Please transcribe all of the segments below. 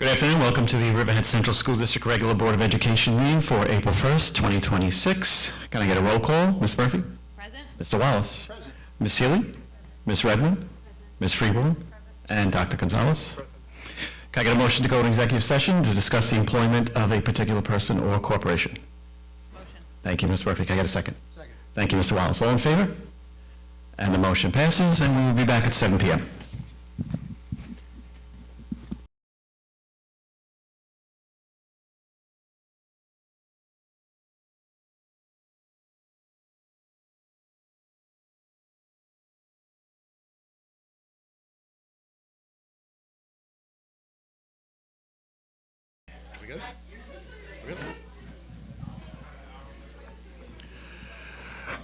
Good afternoon. Welcome to the Riverhead Central School District Regular Board of Education meeting for April 1st, 2026. Can I get a roll call? Ms. Murphy? Present. Mr. Wallace? Present. Ms. Healy? Ms. Redmond? Ms. Freeborn? And Dr. Gonzalez? Present. Can I get a motion to go to executive session to discuss the employment of a particular person or corporation? Motion. Thank you, Ms. Murphy. Can I get a second? Second. Thank you, Mr. Wallace. All in favor? And the motion passes, and we will be back at 7 p.m. We good?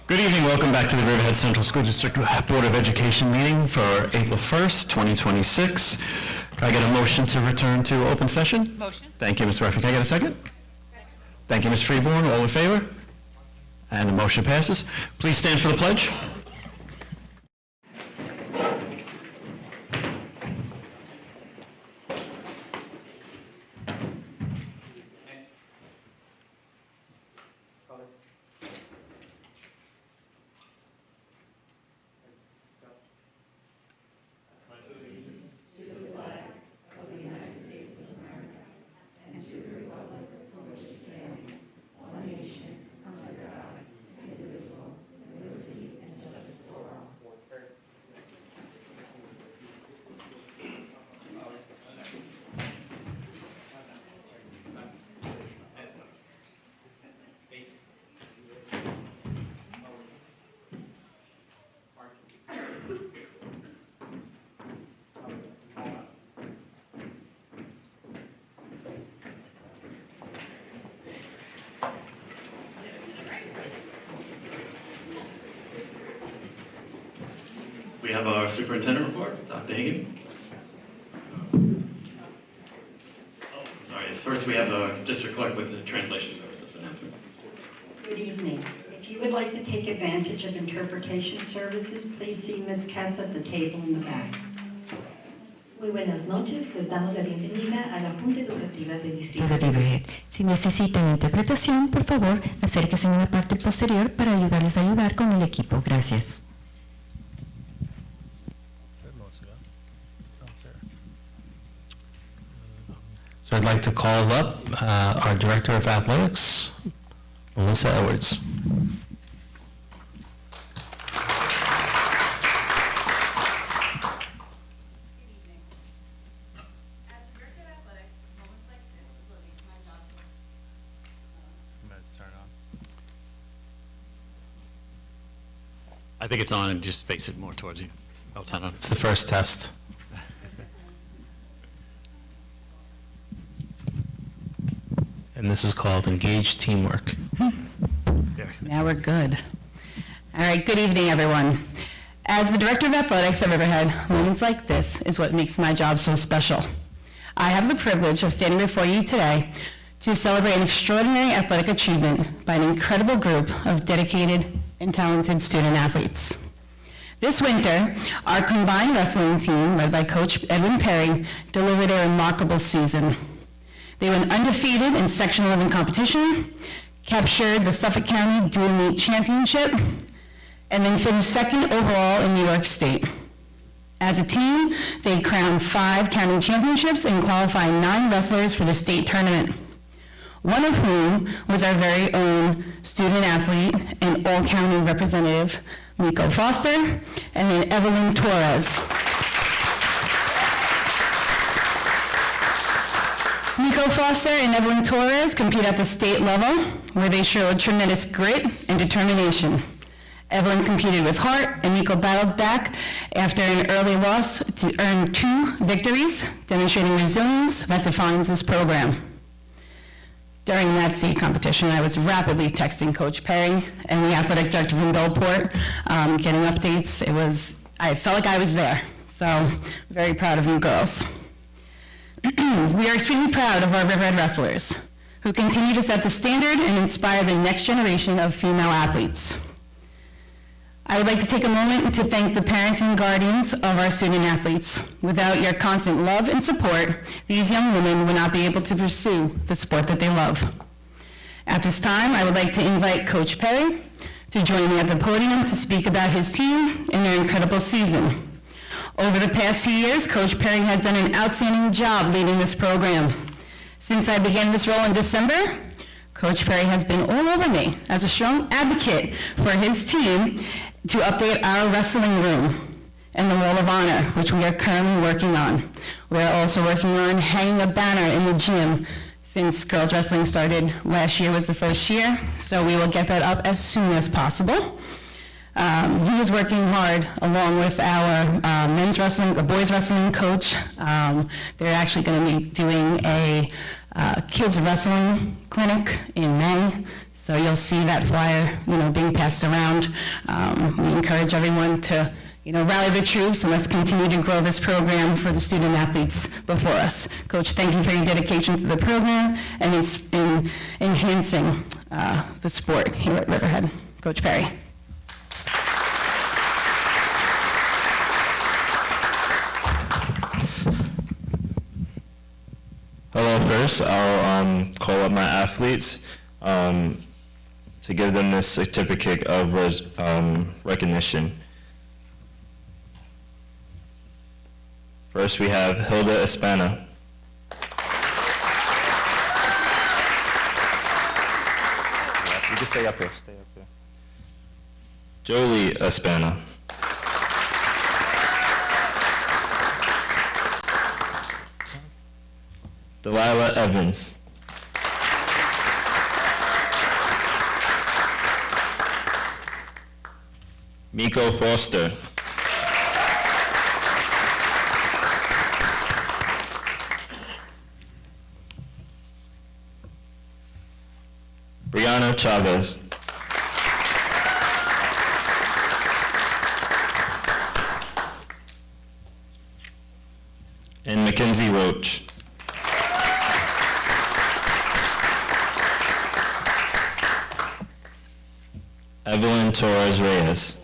Good evening. Welcome back to the Riverhead Central School District Board of Education meeting for April 1st, 2026. Can I get a motion to return to open session? Motion. Thank you, Ms. Murphy. Can I get a second? Thank you, Ms. Freeborn. All in favor? And the motion passes. Please stand for the pledge. We have our superintendent report, Dr. Hagan. Sorry, first we have the district clerk with the translation services announcement. Good evening. If you would like to take advantage of interpretation services, please see Ms. Cass at the table in the back. Muy buenas noches, les damos la bienvenida a la Junta Educativa del Distrito de Riverhead. Si necesitan interpretación, por favor, acérquense en la parte posterior para ayudarles a ayudar con el equipo. Gracias. So I'd like to call up our Director of Athletics, Melissa Edwards. I think it's on, and just face it more towards you. Oh, it's not on. It's the first test. And this is called Engaged Teamwork. Now we're good. All right, good evening, everyone. As the Director of Athletics at Riverhead, moments like this is what makes my job so special. I have the privilege of standing before you today to celebrate an extraordinary athletic achievement by an incredible group of dedicated and talented student athletes. This winter, our combined wrestling team, led by Coach Edwin Perry, delivered a remarkable season. They went undefeated in Section 11 competition, captured the Suffolk County Dual Meet Championship, and then finished second overall in New York State. As a team, they crowned 5 county championships and qualified 9 wrestlers for the state tournament, one of whom was our very own student athlete and all-county representative, Miko Foster, and then Evelyn Torres. Miko Foster and Evelyn Torres compete at the state level, where they showed tremendous grit and determination. Evelyn competed with heart, and Miko battled back after an early loss to earn 2 victories, demonstrating resilience that defines this program. During that state competition, I was rapidly texting Coach Perry and the athletic director from Bellport, getting updates. I felt like I was there, so very proud of you girls. We are extremely proud of our Riverhead wrestlers, who continue to set the standard and inspire the next generation of female athletes. I would like to take a moment to thank the parents and guardians of our student athletes. Without your constant love and support, these young women would not be able to pursue the sport that they love. At this time, I would like to invite Coach Perry to join me at the podium to speak about his team and their incredible season. Over the past 2 years, Coach Perry has done an outstanding job leading this program. Since I began this role in December, Coach Perry has been all over me as a strong advocate for his team to update our wrestling room and the Wall of Honor, which we are currently working on. We are also working on hanging a banner in the gym since girls wrestling started. Last year was the first year, so we will get that up as soon as possible. He is working hard along with our boys wrestling coach. They're actually going to be doing a kids wrestling clinic in May, so you'll see that flyer, being passed around. We encourage everyone to, rally the troops, and let's continue to grow this program for the student athletes before us. Coach, thank you for your dedication to the program and in enhancing the sport here at Riverhead. Coach Perry. Hello, first I'll call up my athletes to give them this certificate of recognition. First we have Hilda Espana. You can stay up here, Jolie Espana. Delilah Evans. Miko Foster. Brianna Chavez. And Mackenzie Roach. Evelyn Torres Reyes.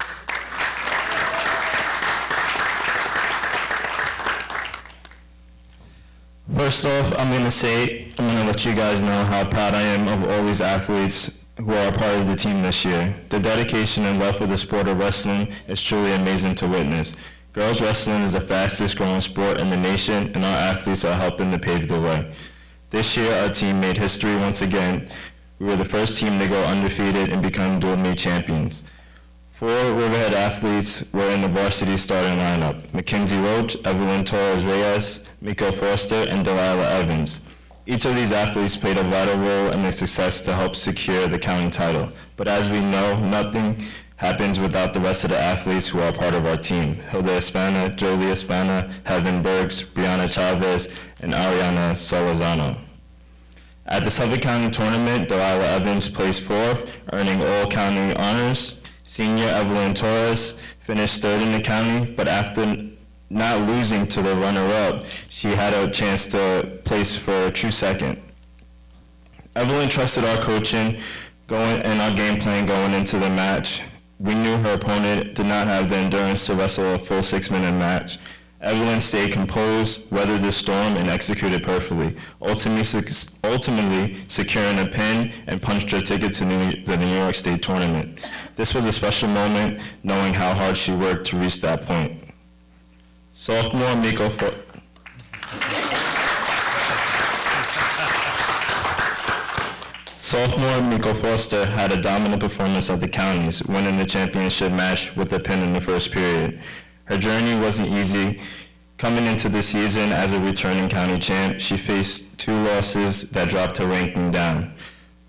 First off, I'm going to let you guys know how proud I am of all these athletes who are a part of the team this year. The dedication and love for the sport of wrestling is truly amazing to witness. Girls wrestling is the fastest growing sport in the nation, and our athletes are helping to pave the way. This year, our team made history once again. We were the first team to go undefeated and become dual meet champions. 4 Riverhead athletes were in the varsity starting lineup: Mackenzie Roach, Evelyn Torres Reyes, Miko Foster, and Delilah Evans. Each of these athletes played a vital role in their success to help secure the county title. But as we know, nothing happens without the rest of the athletes who are part of our team: Hilda Espana, Jolie Espana, Heaven Bergs, Brianna Chavez, and Ariana Solorzano. At the Suffolk County Tournament, Delilah Evans placed 4th, earning all county honors. Senior Evelyn Torres finished 3rd in the county, but after not losing to the runner-up, she had a chance to place for a true 2nd. Evelyn trusted our coaching and our game plan going into the match. We knew her opponent did not have the endurance to wrestle a full 6-minute match. Evelyn stayed composed, weathered the storm, and executed perfectly, ultimately securing a pin and punched her ticket to the New York State Tournament. This was a special moment, knowing how hard she worked to reach that point. Sophomore Miko Foster had a dominant performance at the counties, winning the championship match with a pin in the first period. Her journey wasn't easy. Coming into the season as a returning county champ, she faced 2 losses that dropped her ranking down.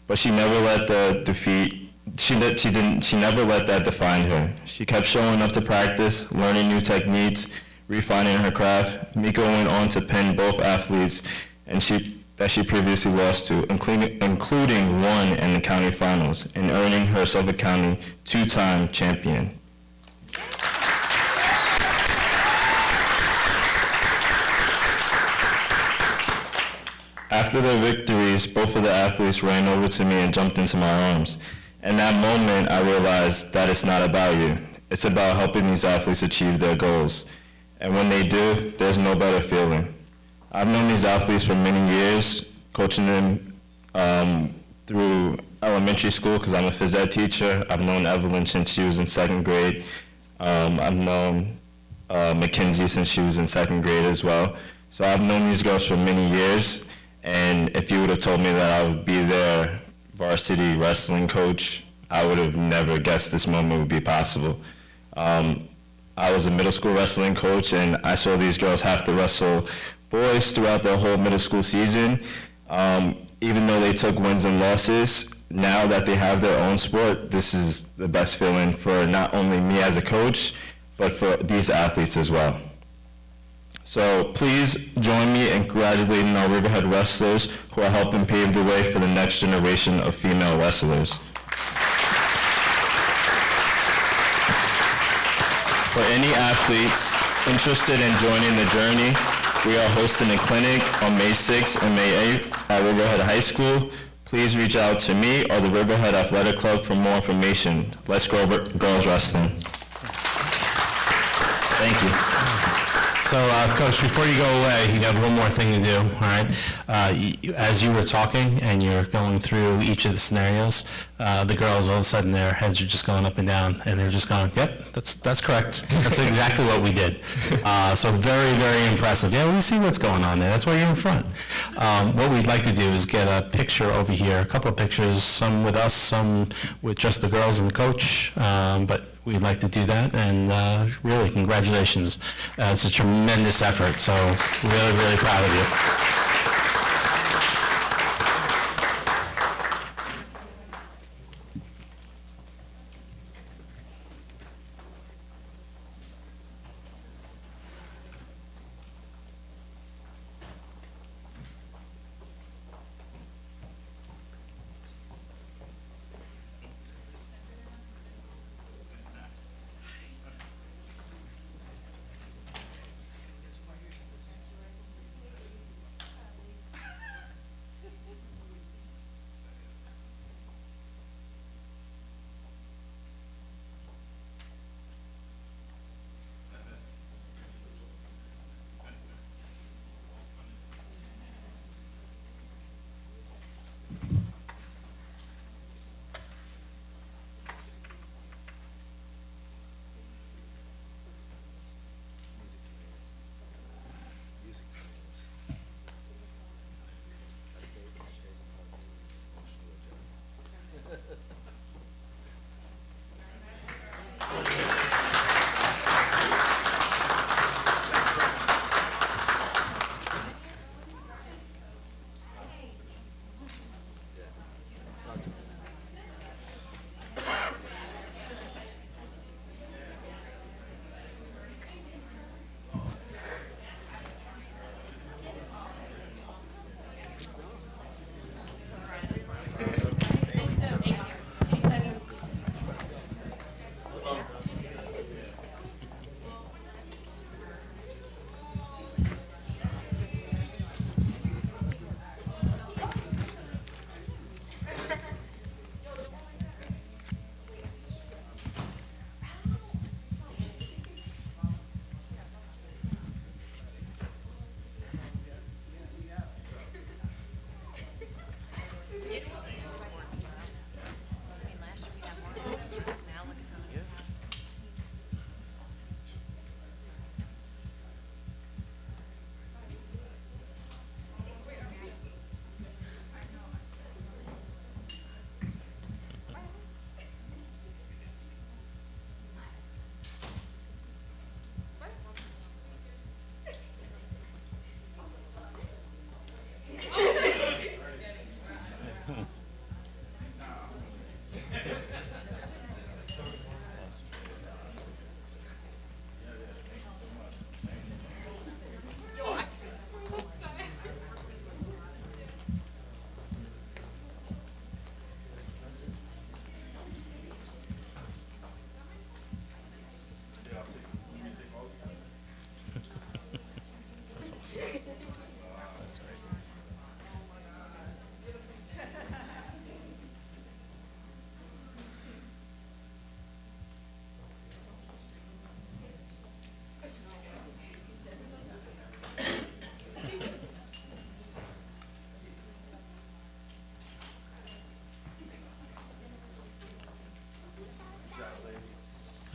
But she never let the defeat, she never let that define her. She kept showing up to practice, learning new techniques, refining her craft. Miko went on to pin both athletes that she previously lost to, including one in the county finals, and earning her Suffolk County 2-time champion. After their victories, both of the athletes ran over to me and jumped into my arms. In that moment, I realized that it's not about you. It's about helping these athletes achieve their goals. And when they do, there's no better feeling. I've known these athletes for many years, coaching them through elementary school because I'm a phys ed teacher. I've known Evelyn since she was in second grade. I've known Mackenzie since she was in second grade as well. So I've known these girls for many years, and if you would have told me that I would be their varsity wrestling coach, I would have never guessed this moment would be possible. I was a middle school wrestling coach, and I saw these girls have to wrestle boys throughout the whole middle school season. Even though they took wins and losses, now that they have their own sport, this is the best feeling for not only me as a coach, but for these athletes as well. So please join me in congratulating our Riverhead wrestlers who are helping pave the way for the next generation of female wrestlers. For any athletes interested in joining the journey, we are hosting a clinic on May 6th and May 8th at Riverhead High School. Please reach out to me or the Riverhead Athletic Club for more information. Let's grow girls wrestling. Thank you. So, Coach, before you go away, you have one more thing to do, all right? As you were talking and you're going through each of the scenarios, the girls, all of a sudden, their heads are just going up and down, and they're just going, yep, that's correct. That's exactly what we did. So very, very impressive. Yeah, we see what's going on there. That's why you're in front. What we'd like to do is get a picture over here, a couple of pictures, some with us, some with just the girls and the coach, but we'd like to do that, and really, congratulations. It's a tremendous effort, so really, really proud of you.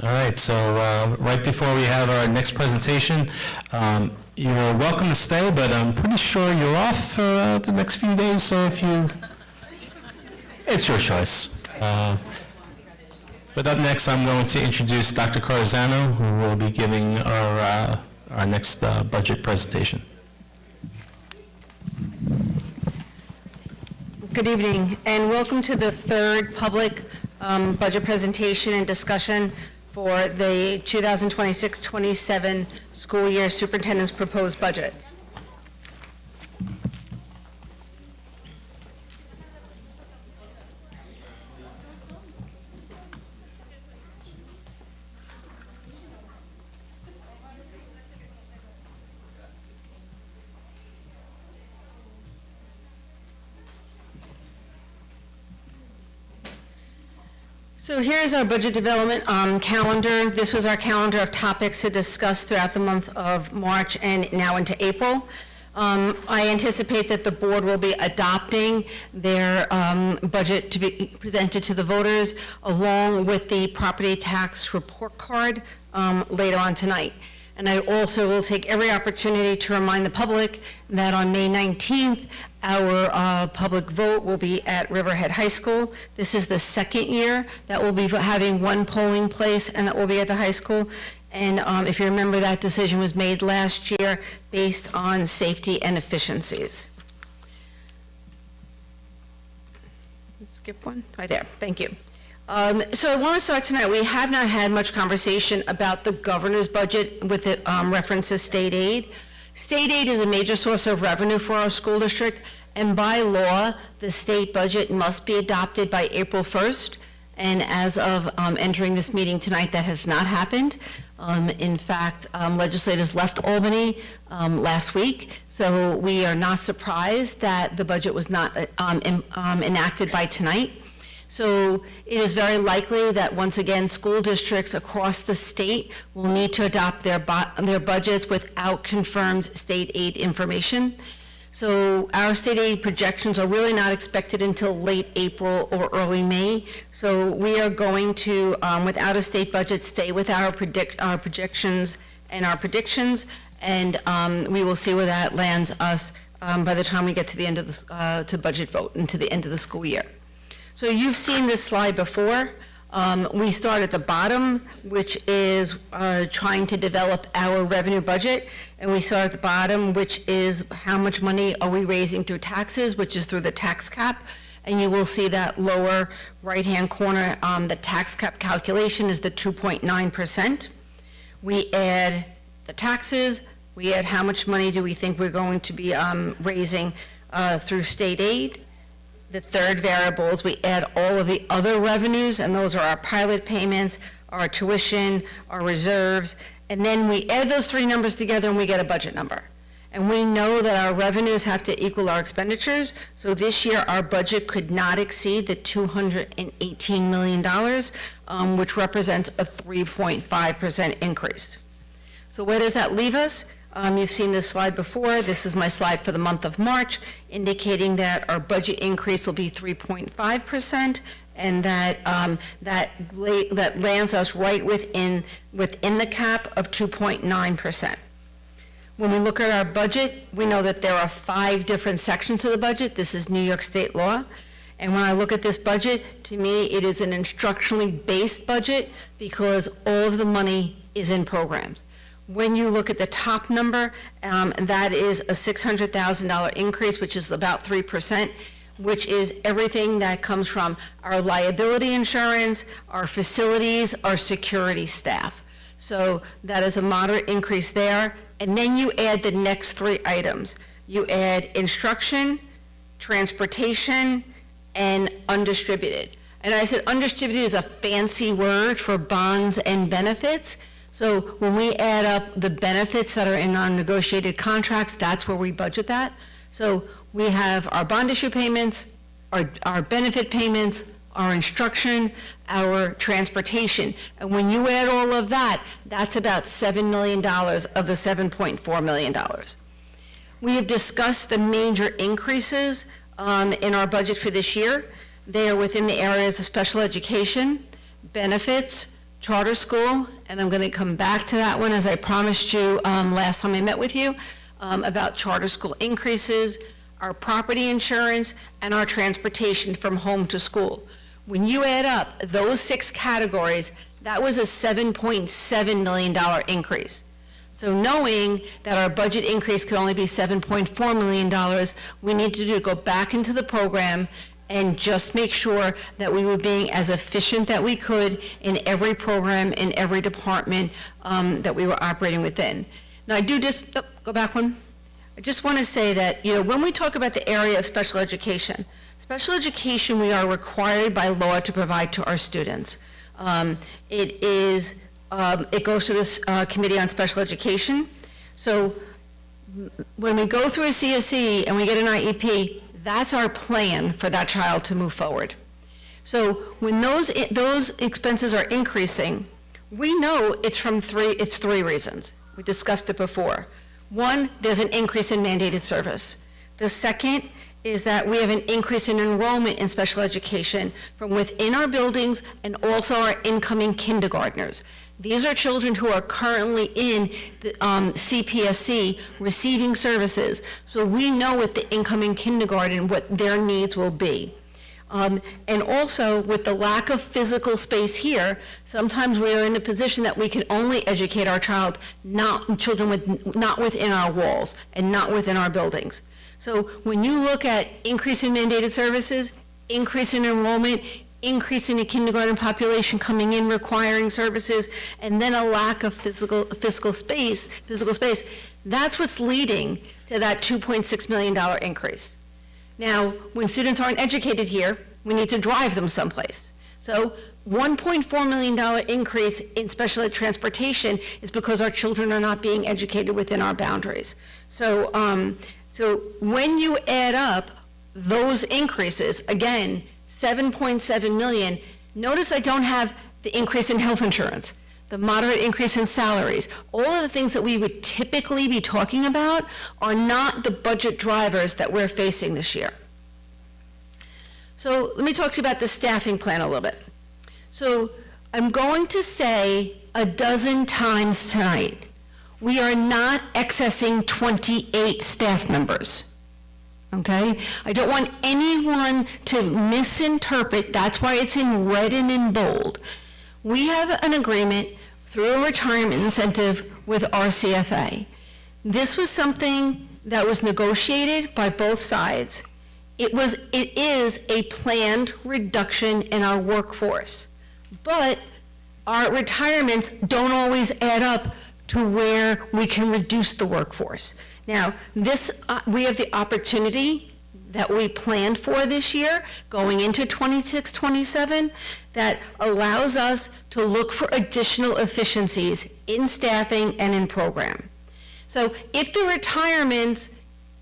All right, so right before we have our next presentation, you're welcome to stay, but I'm pretty sure you're off for the next few days, so if you, it's your choice. But up next, I'm going to introduce Dr. Corazano, who will be giving our next budget presentation. Good evening, and welcome to the third public budget presentation and discussion for the 2026-27 school year superintendent's proposed budget. So here's our budget development calendar. This was our calendar of topics to discuss throughout the month of March and now into April. I anticipate that the board will be adopting their budget to be presented to the voters along with the property tax report card later on tonight. And I also will take every opportunity to remind the public that on May 19th, our public vote will be at Riverhead High School. This is the second year that we'll be having one polling place, and that will be at the high school. And if you remember, that decision was made last year based on safety and efficiencies. Skip one, right there, thank you. So I want to start tonight. We have not had much conversation about the governor's budget with it references state aid. State aid is a major source of revenue for our school district, and by law, the state budget must be adopted by April 1st. And as of entering this meeting tonight, that has not happened. In fact, legislators left Albany last week, so we are not surprised that the budget was not enacted by tonight. So it is very likely that, once again, school districts across the state will need to adopt their budgets without confirmed state aid information. So our state aid projections are really not expected until late April or early May. So we are going to, without a state budget, stay with our projections and our predictions, and we will see where that lands us by the time we get to the end of the to budget vote and to the end of the school year. So you've seen this slide before. We start at the bottom, which is trying to develop our revenue budget, and we start at the bottom, which is how much money are we raising through taxes, which is through the tax cap. And you will see that lower right-hand corner, the tax cap calculation is the 2.9%. We add the taxes, we add how much money do we think we're going to be raising through state aid. The third variable is we add all of the other revenues, and those are our pilot payments, our tuition, our reserves, and then we add those three numbers together and we get a budget number. And we know that our revenues have to equal our expenditures, so this year our budget could not exceed the $218 million, which represents a 3.5% increase. So where does that leave us? You've seen this slide before. This is my slide for the month of March, indicating that our budget increase will be 3.5%, and that lands us right within the cap of 2.9%. When we look at our budget, we know that there are 5 different sections of the budget. This is New York State law. And when I look at this budget, to me, it is an instructionally based budget because all of the money is in programs. When you look at the top number, that is a $600,000 increase, which is about 3%, which is everything that comes from our liability insurance, our facilities, our security staff. So that is a moderate increase there. And then you add the next 3 items. You add instruction, transportation, and undistributed. And I said undistributed is a fancy word for bonds and benefits. So when we add up the benefits that are in our negotiated contracts, that's where we budget that. So we have our bond issue payments, our benefit payments, our instruction, our transportation. And when you add all of that, that's about $7 million of the $7.4 million. We have discussed the major increases in our budget for this year. They are within the areas of special education, benefits, charter school, and I'm going to come back to that one as I promised you last time I met with you, about charter school increases, our property insurance, and our transportation from home to school. When you add up those 6 categories, that was a $7.7 million increase. So knowing that our budget increase could only be $7.4 million, we need to go back into the program and just make sure that we were being as efficient that we could in every program, in every department that we were operating within. Now, I do just, go back one. I just want to say that, when we talk about the area of special education we are required by law to provide to our students. It goes to this Committee on Special Education. So when we go through a CSE and we get an IEP, that's our plan for that child to move forward. So when those expenses are increasing, we know it's three reasons. We discussed it before. One, there's an increase in mandated service. The second is that we have an increase in enrollment in special education from within our buildings and also our incoming kindergartners. These are children who are currently in the CPSC receiving services, so we know with the incoming kindergarten what their needs will be. And also, with the lack of physical space here, sometimes we are in a position that we can only educate our not within our walls and not within our buildings. So when you look at increase in mandated services, increase in enrollment, increase in the kindergarten population coming in requiring services, and then a lack of physical space, that's what's leading to that $2.6 million increase. Now, when students aren't educated here, we need to drive them someplace. So $1.4 million increase in special ed transportation is because our children are not being educated within our boundaries. So when you add up those increases, again, $7.7 million, notice I don't have the increase in health insurance, the moderate increase in salaries. All of the things that we would typically be talking about are not the budget drivers that we're facing this year. So let me talk to you about the staffing plan a little bit. So I'm going to say a dozen times tonight, we are not accessing 28 staff members. Okay? I don't want anyone to misinterpret. That's why it's in red and in bold. We have an agreement through a retirement incentive with RCFA. This was something that was negotiated by both sides. It is a planned reduction in our workforce, but our retirements don't always add up to where we can reduce the workforce. Now, we have the opportunity that we planned for this year, going into 26-27, that allows us to look for additional efficiencies in staffing and in program. So if the retirements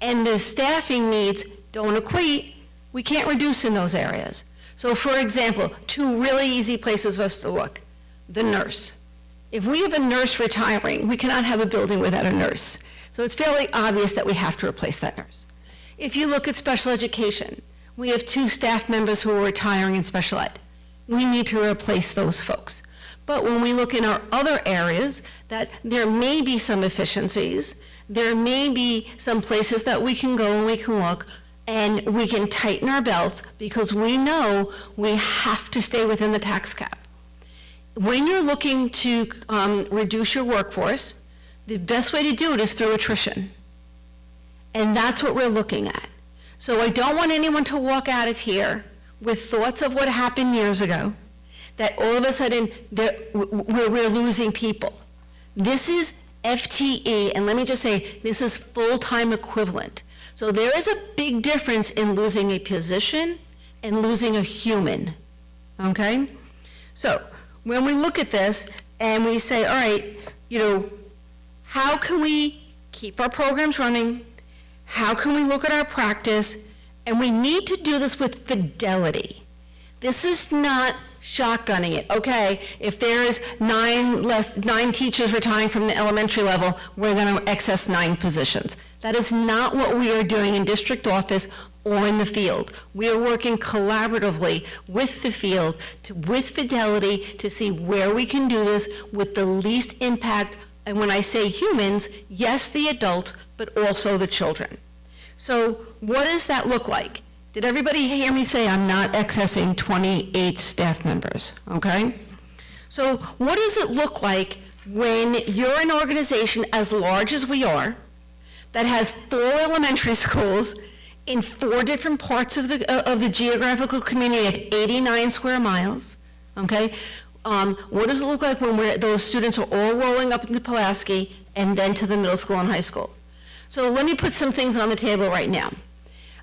and the staffing needs don't equate, we can't reduce in those areas. So for example, 2 really easy places for us to look. The nurse. If we have a nurse retiring, we cannot have a building without a nurse. So it's fairly obvious that we have to replace that nurse. If you look at special education, we have 2 staff members who are retiring in special ed. We need to replace those folks. But when we look in our other areas, that there may be some efficiencies, there may be some places that we can go and we can look, and we can tighten our belts because we know we have to stay within the tax cap. When you're looking to reduce your workforce, the best way to do it is through attrition. And that's what we're looking at. So I don't want anyone to walk out of here with thoughts of what happened years ago, that all of a sudden we're losing people. This is FTE, and let me just say, this is full-time equivalent. So there is a big difference in losing a position and losing a human, okay? So when we look at this and we say, all right, how can we keep our programs running? How can we look at our practice? And we need to do this with fidelity. This is not shotgunning it. Okay, if there is 9 teachers retiring from the elementary level, we're going to access 9 positions. That is not what we are doing in district office or in the field. We are working collaboratively with the field, with Fidelity, to see where we can do this with the least impact. And when I say humans, yes, the adults, but also the children. So what does that look like? Did everybody hear me say I'm not accessing 28 staff members, okay? So what does it look like when you're an organization as large as we are, that has 4 elementary schools in 4 different parts of the geographical community of 89 square miles, okay? What does it look like when those students are all rolling up into Pulaski and then to the middle school and high school? So let me put some things on the table right now.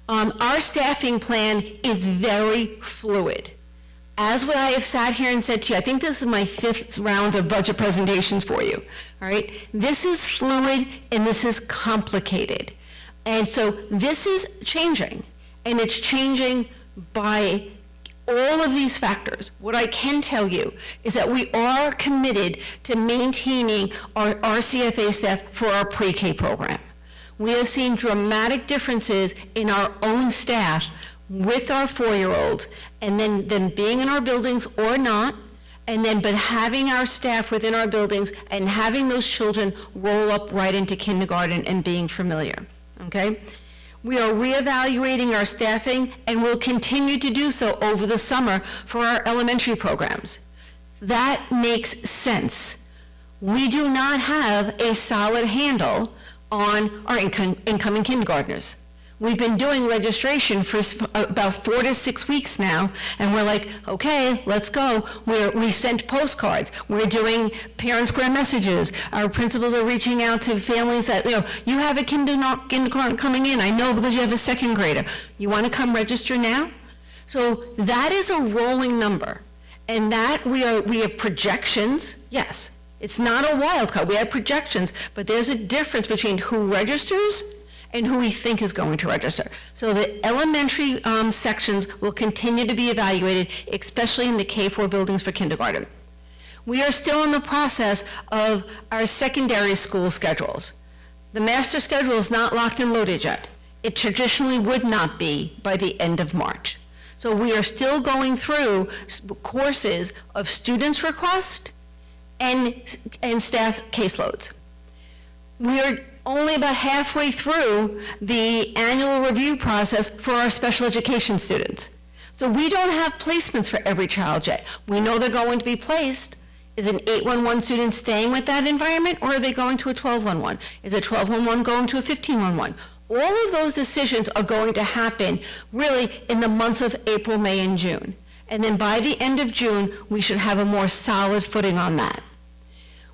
Our staffing plan is very fluid. As what I have sat here and said to you, I think this is my 5th round of budget presentations for you, all right? This is fluid and this is complicated. And so this is changing, and it's changing by all of these factors. What I can tell you is that we are committed to maintaining our RCFA staff for our pre-K program. We have seen dramatic differences in our own staff with our 4-year-olds, and then them being in our buildings or not, and then but having our staff within our buildings and having those children roll up right into kindergarten and being familiar, okay? We are reevaluating our staffing and will continue to do so over the summer for our elementary programs. That makes sense. We do not have a solid handle on our incoming kindergartners. We've been doing registration for about 4 to 6 weeks now, and we're like, okay, let's go. We sent postcards. We're doing parent square messages. Our principals are reaching out to families that, you have a kindergarten coming in. I know because you have a 2nd grader. You want to come register now? So that is a rolling number, and that we have projections, yes. It's not a wild card. We have projections, but there's a difference between who registers and who we think is going to register. So the elementary sections will continue to be evaluated, especially in the K-4 buildings for kindergarten. We are still in the process of our secondary school schedules. The master schedule is not locked and loaded yet. It traditionally would not be by the end of March. So we are still going through courses of students' request and staff caseloads. We are only about halfway through the annual review process for our special education students. So we don't have placements for every child yet. We know they're going to be placed. Is an 811 student staying with that environment, or are they going to a 1211? Is a 1211 going to a 1511? All of those decisions are going to happen really in the months of April, May, and June. And then by the end of June, we should have a more solid footing on that.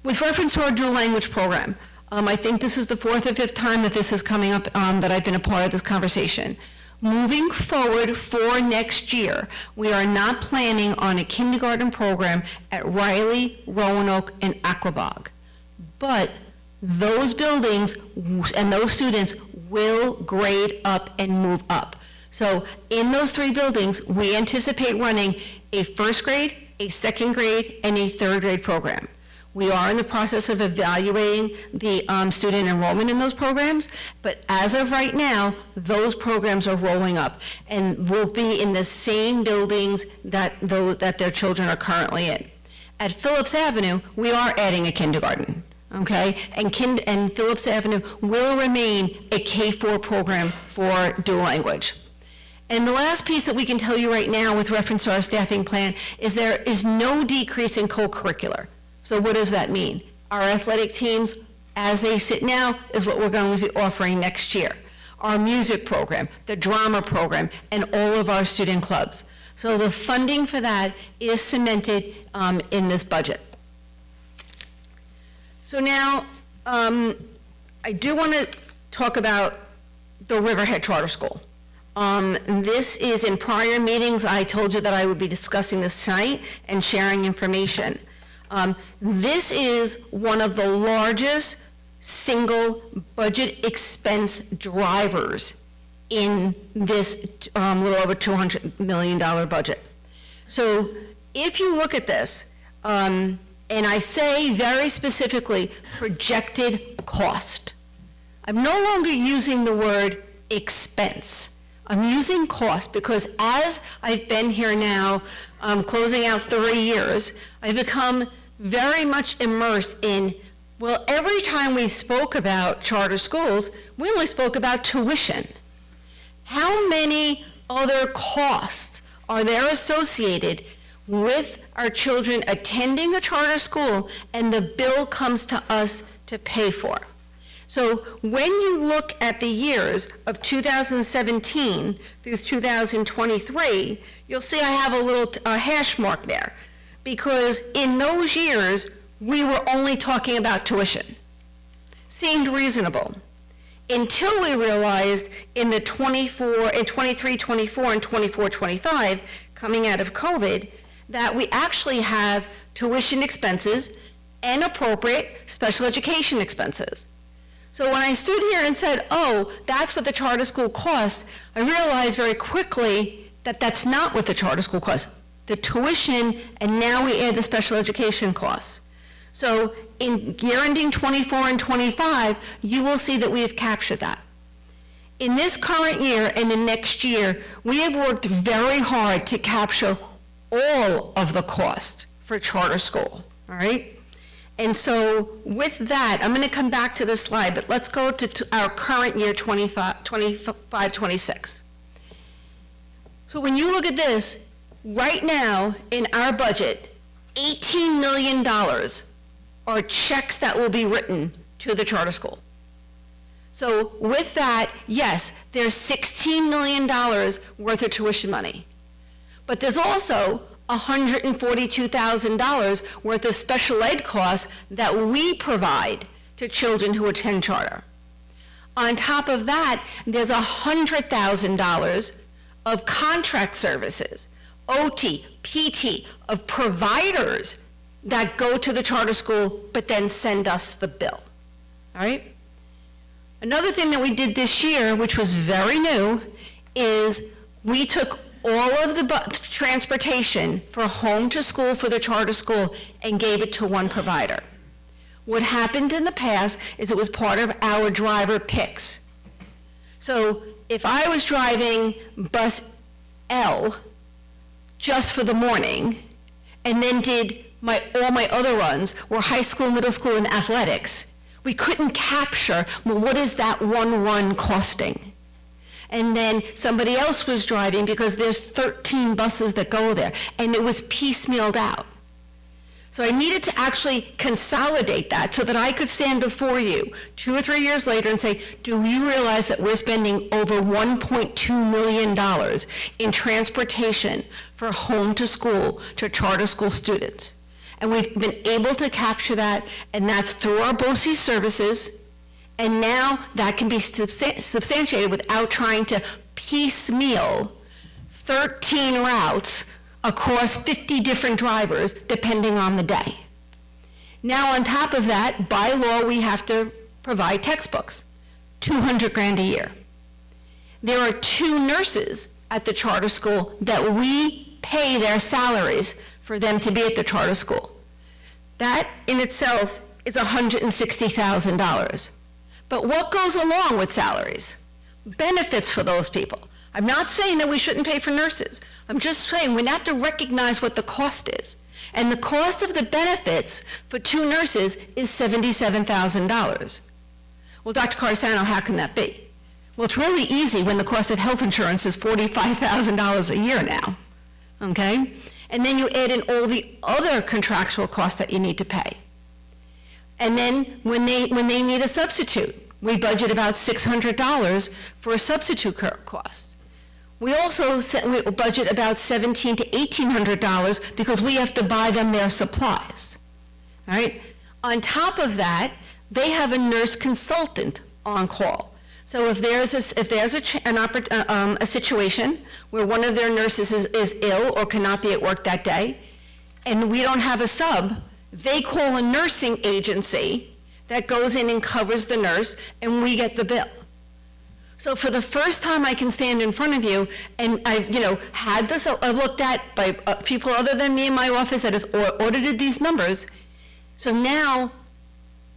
With reference to our dual language program, I think this is the 4th or 5th time that this is coming up, that I've been a part of this conversation. Moving forward for next year, we are not planning on a kindergarten program at Riley, Roanoke, and Aquabog. But those buildings and those students will grade up and move up. So in those 3 buildings, we anticipate running a 1st grade, a 2nd grade, and a 3rd grade program. We are in the process of evaluating the student enrollment in those programs, but as of right now, those programs are rolling up and will be in the same buildings that their children are currently in. At Phillips Avenue, we are adding a kindergarten, okay? And Phillips Avenue will remain a K-4 program for dual language. And the last piece that we can tell you right now with reference to our staffing plan is there is no decrease in co-curricular. So what does that mean? Our athletic teams, as they sit now, is what we're going to be offering next year. Our music program, the drama program, and all of our student clubs. So the funding for that is cemented in this budget. So now, I do want to talk about the Riverhead Charter School. This is in prior meetings, I told you that I would be discussing this tonight and sharing information. This is one of the largest single budget expense drivers in this little over $200 million budget. So if you look at this, and I say very specifically projected cost, I'm no longer using the word expense. I'm using cost because as I've been here now, closing out 3 years, I've become very much immersed in, well, every time we spoke about charter schools, we only spoke about tuition. How many other costs are there associated with our children attending a charter school and the bill comes to us to pay for? So when you look at the years of 2017 through 2023, you'll see I have a little hash mark there, because in those years, we were only talking about tuition. Seemed reasonable, until we realized in the 23, 24, and 24, 25, coming out of COVID, that we actually have tuition expenses and appropriate special education expenses. So when I stood here and said, oh, that's what the charter school costs, I realized very quickly that that's not what the charter school costs. The tuition, and now we add the special education costs. So in year ending 24 and 25, you will see that we have captured that. In this current year and the next year, we have worked very hard to capture all of the cost for charter school, all right? And so with that, I'm going to come back to this slide, but let's go to our current year 25, 26. So when you look at this, right now in our budget, $18 million are checks that will be written to the charter school. So with that, yes, there's $16 million worth of tuition money. But there's also $142,000 worth of special ed costs that we provide to children who attend charter. On top of that, there's $100,000 of contract services, OT, PT, of providers that go to the charter school but then send us the bill, all right? Another thing that we did this year, which was very new, is we took all of the transportation for home to school for the charter school and gave it to one provider. What happened in the past is it was part of our driver picks. So if I was driving bus L just for the morning and then did all my other runs were high school, middle school, and athletics, we couldn't capture, well, what is that one run costing? And then somebody else was driving because there's 13 buses that go there, and it was piecemealed out. So I needed to actually consolidate that so that I could stand before you 2 or 3 years later and say, do you realize that we're spending over $1.2 million in transportation for home to school to charter school students? And we've been able to capture that, and that's through our BOCES services. And now that can be substantiated without trying to piecemeal 13 routes across 50 different drivers, depending on the day. Now, on top of that, by law, we have to provide textbooks, $200,000 a year. There are 2 nurses at the charter school that we pay their salaries for them to be at the charter school. That in itself is $160,000. But what goes along with salaries? Benefits for those people. I'm not saying that we shouldn't pay for nurses. I'm just saying we have to recognize what the cost is. And the cost of the benefits for 2 nurses is $77,000. Well, Dr. Carsano, how can that be? Well, it's really easy when the cost of health insurance is $45,000 a year now, okay? And then you add in all the other contractual costs that you need to pay. And then when they need a substitute, we budget about $600 for a substitute cost. We also we budget about $1,700 to $1,800 because we have to buy them their supplies. All right. On top of that, they have a nurse consultant on call. So if there's a situation where one of their nurses is ill or cannot be at work that day, and we don't have a sub, they call a nursing agency that goes in and covers the nurse, and we get the bill. So for the first time I can stand in front of you, and I've had this looked at by people other than me in my office that has audited these numbers. So now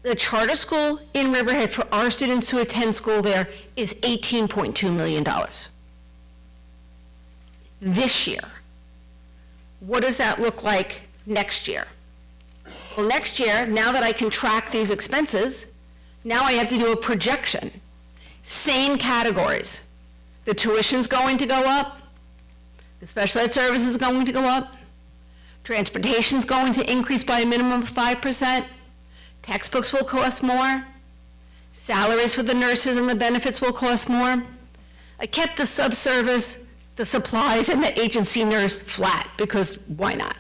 the charter school in Riverhead for our students who attend school there is $18.2 million. this year. What does that look like next year? Well, next year, now that I can track these expenses, now I have to do a projection. Same categories. The tuition's going to go up, the special ed service is going to go up, transportation's going to increase by a minimum of 5%, textbooks will cost more, salaries for the nurses and the benefits will cost more. I kept the subservice, the supplies, and the agency nurse flat, because why not?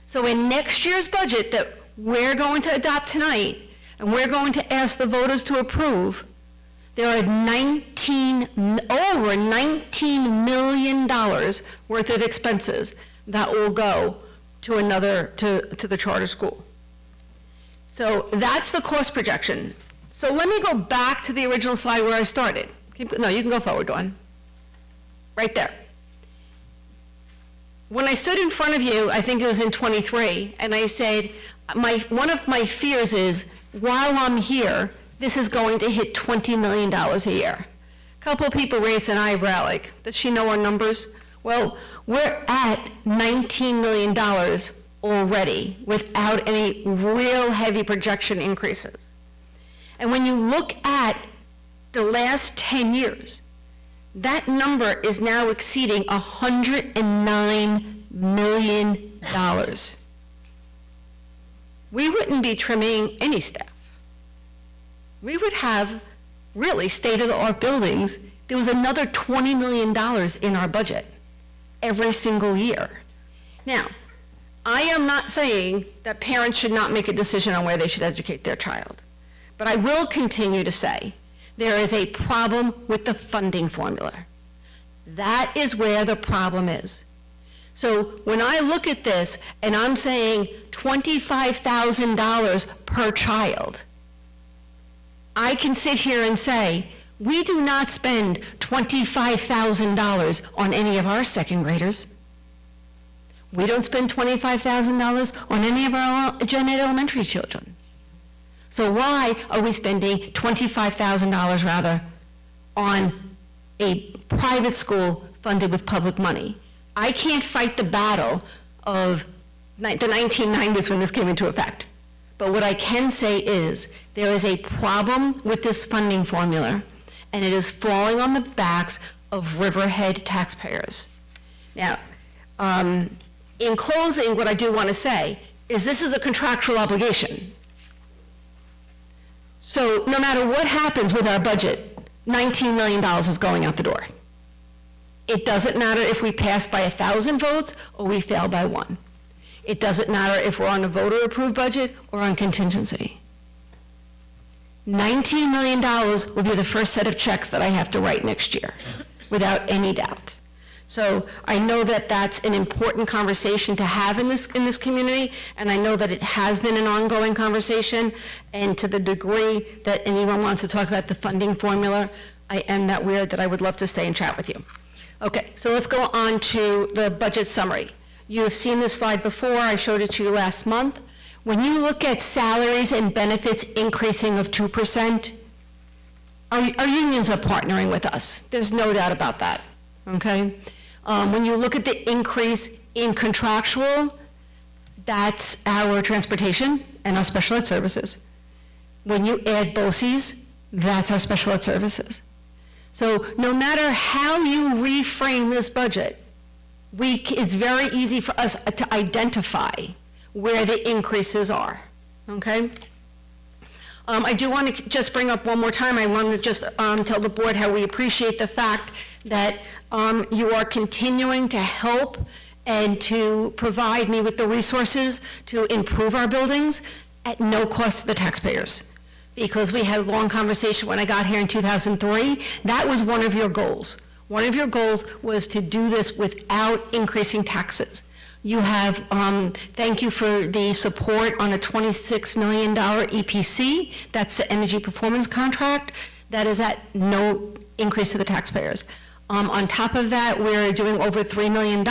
So in next year's budget that we're going to adopt tonight, and we're going to ask the voters to approve, there are over $19 million worth of expenses that will go to to the charter school. So that's the cost projection. So let me go back to the original slide where I started. No, you can go forward, Dawn. Right there. When I stood in front of you, I think it was in '23, and I said, one of my fears is, while I'm here, this is going to hit $20 million a year. A couple of people raised an eyebrow, like, does she know our numbers? Well, we're at $19 million already without any real heavy projection increases. And when you look at the last 10 years, that number is now exceeding $109 million. We wouldn't be trimming any staff. We would have really state-of-the-art buildings. There was another $20 million in our budget every single year. Now, I am not saying that parents should not make a decision on where they should educate their child, but I will continue to say there is a problem with the funding formula. That is where the problem is. So when I look at this and I'm saying $25,000 per child, I can sit here and say, we do not spend $25,000 on any of our second graders. We don't spend $25,000 on any of our gen ed elementary children. So why are we spending $25,000 rather on a private school funded with public money? I can't fight the battle of the 1990s when this came into effect. But what I can say is there is a problem with this funding formula, and it is falling on the backs of Riverhead taxpayers. Now, in closing, what I do want to say is this is a contractual obligation. So no matter what happens with our budget, $19 million is going out the door. It doesn't matter if we pass by 1,000 votes or we fail by 1. It doesn't matter if we're on a voter-approved budget or on contingency. $19 million will be the first set of checks that I have to write next year, without any doubt. So I know that that's an important conversation to have in this community, and I know that it has been an ongoing conversation, and to the degree that anyone wants to talk about the funding formula, I am that weird that I would love to stay and chat with you. Okay, so let's go on to the budget summary. You've seen this slide before. I showed it to you last month. When you look at salaries and benefits increasing of 2%, our unions are partnering with us. There's no doubt about that, okay? When you look at the increase in contractual, that's our transportation and our special ed services. When you add BOCES, that's our special ed services. So no matter how you reframe this budget, it's very easy for us to identify where the increases are, okay? I do want to just bring up one more time, I want to just tell the board how we appreciate the fact that you are continuing to help and to provide me with the resources to improve our buildings at no cost to the taxpayers. Because we had a long conversation when I got here in 2003, that was one of your goals. One of your goals was to do this without increasing taxes. You have, thank you for the support on a $26 million EPC. That's the energy performance contract. That is at no increase to the taxpayers. On top of that, we're doing over $3 million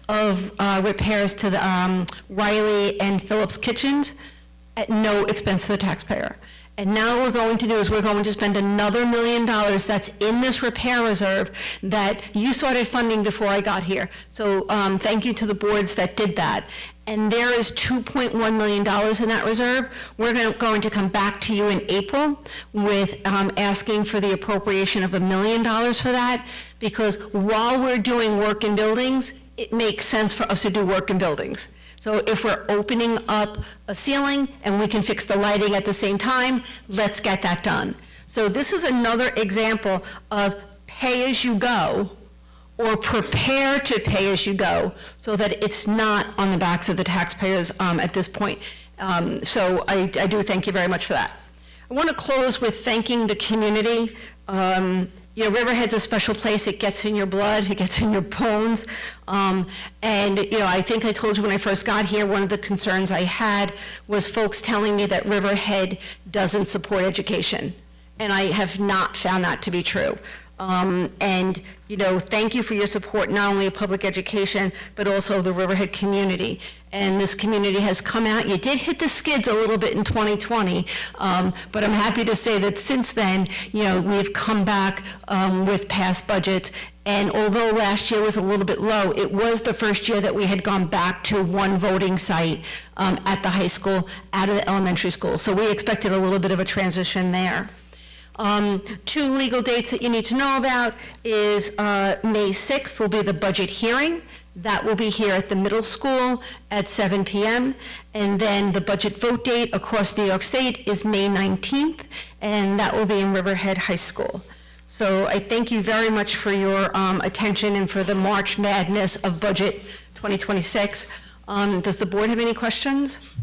of repairs to the Riley and Phillips kitchens at no expense to the taxpayer. And now what we're going to do is we're going to spend another $1 million that's in this repair reserve that you started funding before I got here. So thank you to the boards that did that. And there is $2.1 million in that reserve. We're going to come back to you in April with asking for the appropriation of $1 million for that, because while we're doing work in buildings, it makes sense for us to do work in buildings. So if we're opening up a ceiling and we can fix the lighting at the same time, let's get that done. So this is another example of pay-as-you-go, or prepare to pay as you go, so that it's not on the backs of the taxpayers at this point. So I do thank you very much for that. I want to close with thanking the community. Riverhead's a special place. It gets in your blood, it gets in your bones. And I think I told you when I first got here, one of the concerns I had was folks telling me that Riverhead doesn't support education. And I have not found that to be true. Thank you for your support, not only of public education, but also the Riverhead community. And this community has come out. You did hit the skids a little bit in 2020, but I'm happy to say that since then, we've come back with past budgets. And although last year was a little bit low, it was the first year that we had gone back to one voting site at the high school, out of the elementary school. So we expected a little bit of a transition there. 2 legal dates that you need to know about is May 6th will be the budget hearing. That will be here at the middle school at 7 p.m. And then the budget vote date across New York State is May 19th, and that will be in Riverhead High School. So I thank you very much for your attention and for the March Madness of Budget 2026. Does the board have any questions?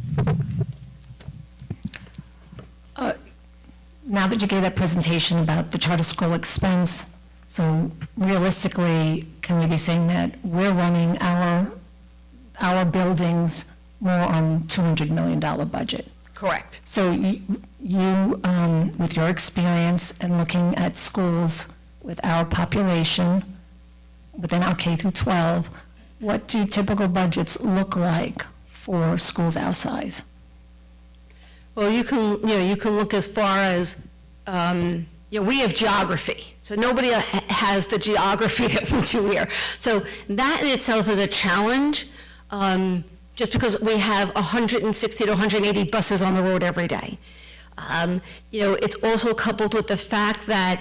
Now that you gave that presentation about the charter school expense, so realistically, can we be saying that we're running our buildings more on $200 million budget? Correct. So you, with your experience and looking at schools with our population, within our K through 12, what do typical budgets look like for schools our size? Well, you can look as far as, we have geography. So nobody has the geography that we do here. So that in itself is a challenge, just because we have 160 to 180 buses on the road every day. It's also coupled with the fact that,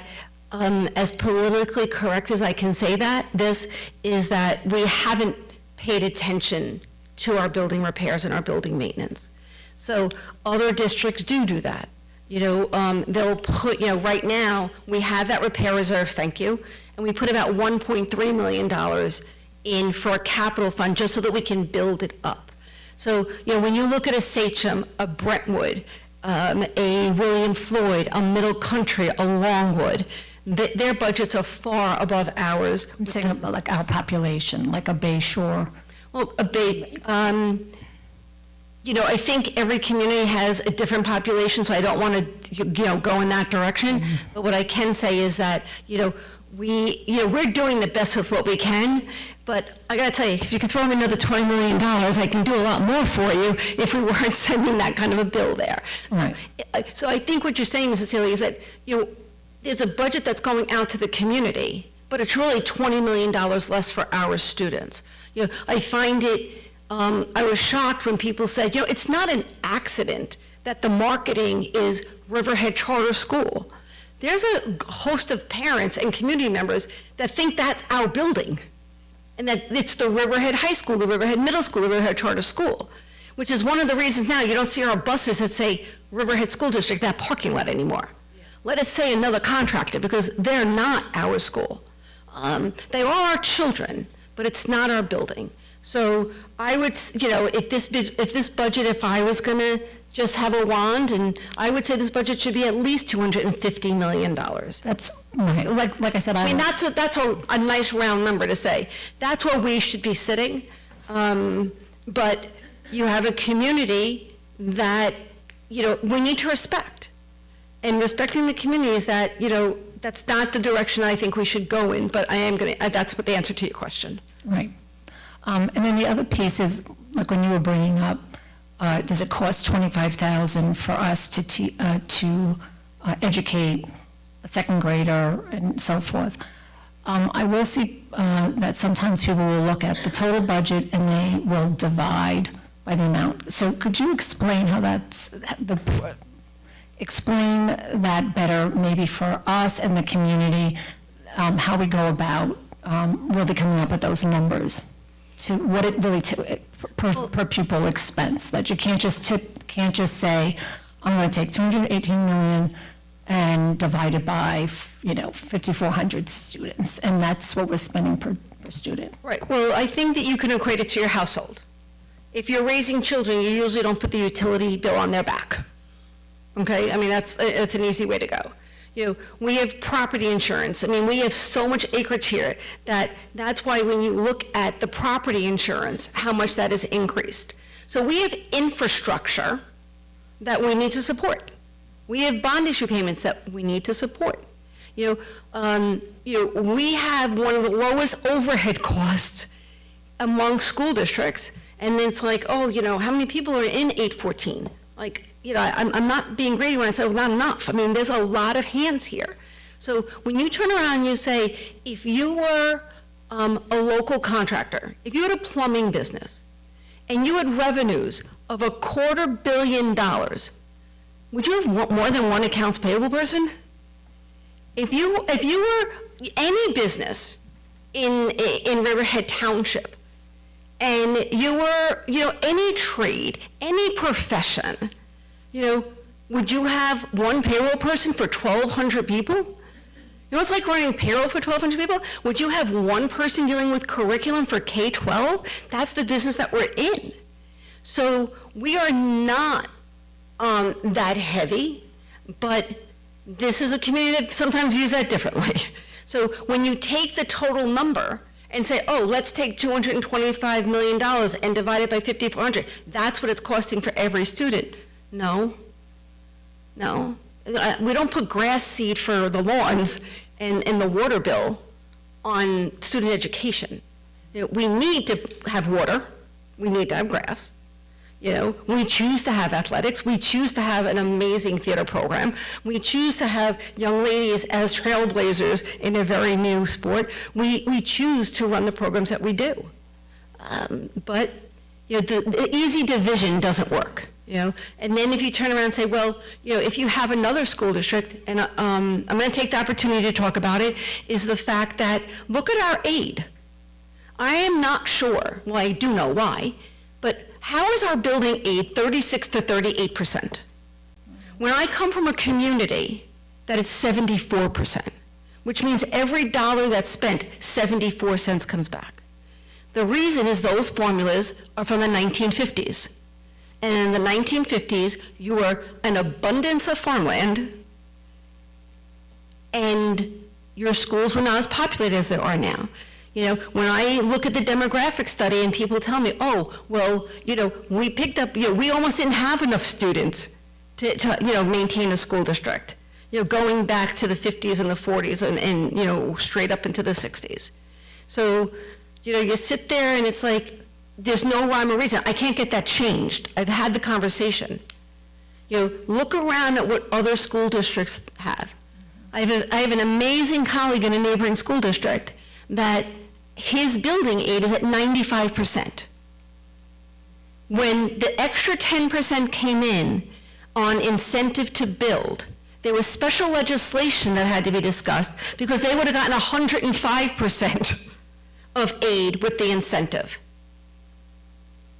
as politically correct as I can say that, this is that we haven't paid attention to our building repairs and our building maintenance. So other districts do that. They'll put, right now, we have that repair reserve, thank you, and we put about $1.3 million in for a capital fund just so that we can build it up. So, when you look at a Sachem, a Brentwood, a William Floyd, a Middle Country, a Longwood, their budgets are far above ours. I'm saying about like our population, like a Bay Shore. Well, I think every community has a different population, so I don't want to, go in that direction. Mm-hmm. But what I can say is that, we're doing the best with what we can. But I got to tell you, if you could throw in another $20 million, I can do a lot more for you if we weren't sending that kind of a bill there. Right. So I think what you're saying, Mrs. Sealy, is that, there's a budget that's going out to the community, but it's really $20 million less for our students. I find it, I was shocked when people said, it's not an accident that the marketing is Riverhead Charter School. There's a host of parents and community members that think that's our building, and that it's the Riverhead High School, the Riverhead Middle School, the Riverhead Charter School, which is one of the reasons now you don't see our buses that say Riverhead School District, that parking lot anymore. Let it say another contractor, because they're not our school. They are our children, but it's not our building. So I would, if this budget, if I was going to just have a wand, and I would say this budget should be at least $250 million. That's right. Like I said, I mean, that's a nice round number to say. That's where we should be sitting. But you have a community that, we need to respect. And respecting the community is that, that's not the direction I think we should go in, but that's what the answer to your question. Right. And then the other piece is, like when you were bringing up does it cost $25,000 for us to educate a second grader and so forth? I will see that sometimes people will look at the total budget and they will divide by the amount. So could you explain how explain that better, maybe for us and the community, how we go about really coming up with those numbers to what it really per pupil expense, that you can't just say, I'm going to take 218 million and divide it by 5,400 students, and that's what we're spending per student. Right, well, I think that you can equate it to your household. If you're raising children, you usually don't put the utility bill on their back. Okay, I mean, that's an easy way to go. We have property insurance. I mean, we have so much acreage here that's why when you look at the property insurance, how much that has increased. So we have infrastructure that we need to support. We have bond issue payments that we need to support. We have one of the lowest overhead costs among school districts, and then it's like, how many people are in 814? I'm not being greedy when I say, well, not enough. I mean, there's a lot of hands here. So when you turn around and you say, if you were a local contractor, if you had a plumbing business, and you had revenues of $250 million, would you have more than one accounts payable person? If you were any business in Riverhead Township, and you were, any trade, any profession, would you have one payroll person for 1,200 people? It's like running payroll for 1,200 people. Would you have one person dealing with curriculum for K-12? That's the business that we're in. So we are not that heavy, but this is a community that sometimes views that differently. So when you take the total number and say, oh, let's take $225 million and divide it by 5,400, that's what it's costing for every student. No. We don't put grass seed for the lawns and the water bill on student education. We need to have water. We need to have grass. We choose to have athletics. We choose to have an amazing theater program. We choose to have young ladies as trailblazers in a very new sport. We choose to run the programs that we do. But the easy division doesn't work. And then if you turn around and say, well, if you have another school district, and I'm going to take the opportunity to talk about it, is the fact that look at our aid. I am not sure, well, I do know why, but how is our building aid 36 to 38%? When I come from a community that it's 74%, which means every dollar that's spent, 74 cents comes back. The reason is those formulas are from the 1950s. And in the 1950s, you were an abundance of farmland, and your schools were not as populated as they are now. When I look at the demographic study and people tell me, oh, well, we picked up, we almost didn't have enough students to maintain a school district, going back to the 50s and the 40s and straight up into the 60s. So, you sit there and it's like, there's no rhyme or reason. I can't get that changed. I've had the conversation. Look around at what other school districts have. I have an amazing colleague in a neighboring school district that his building aid is at 95%. When the extra 10% came in on incentive to build, there was special legislation that had to be discussed because they would have gotten 105% of aid with the incentive.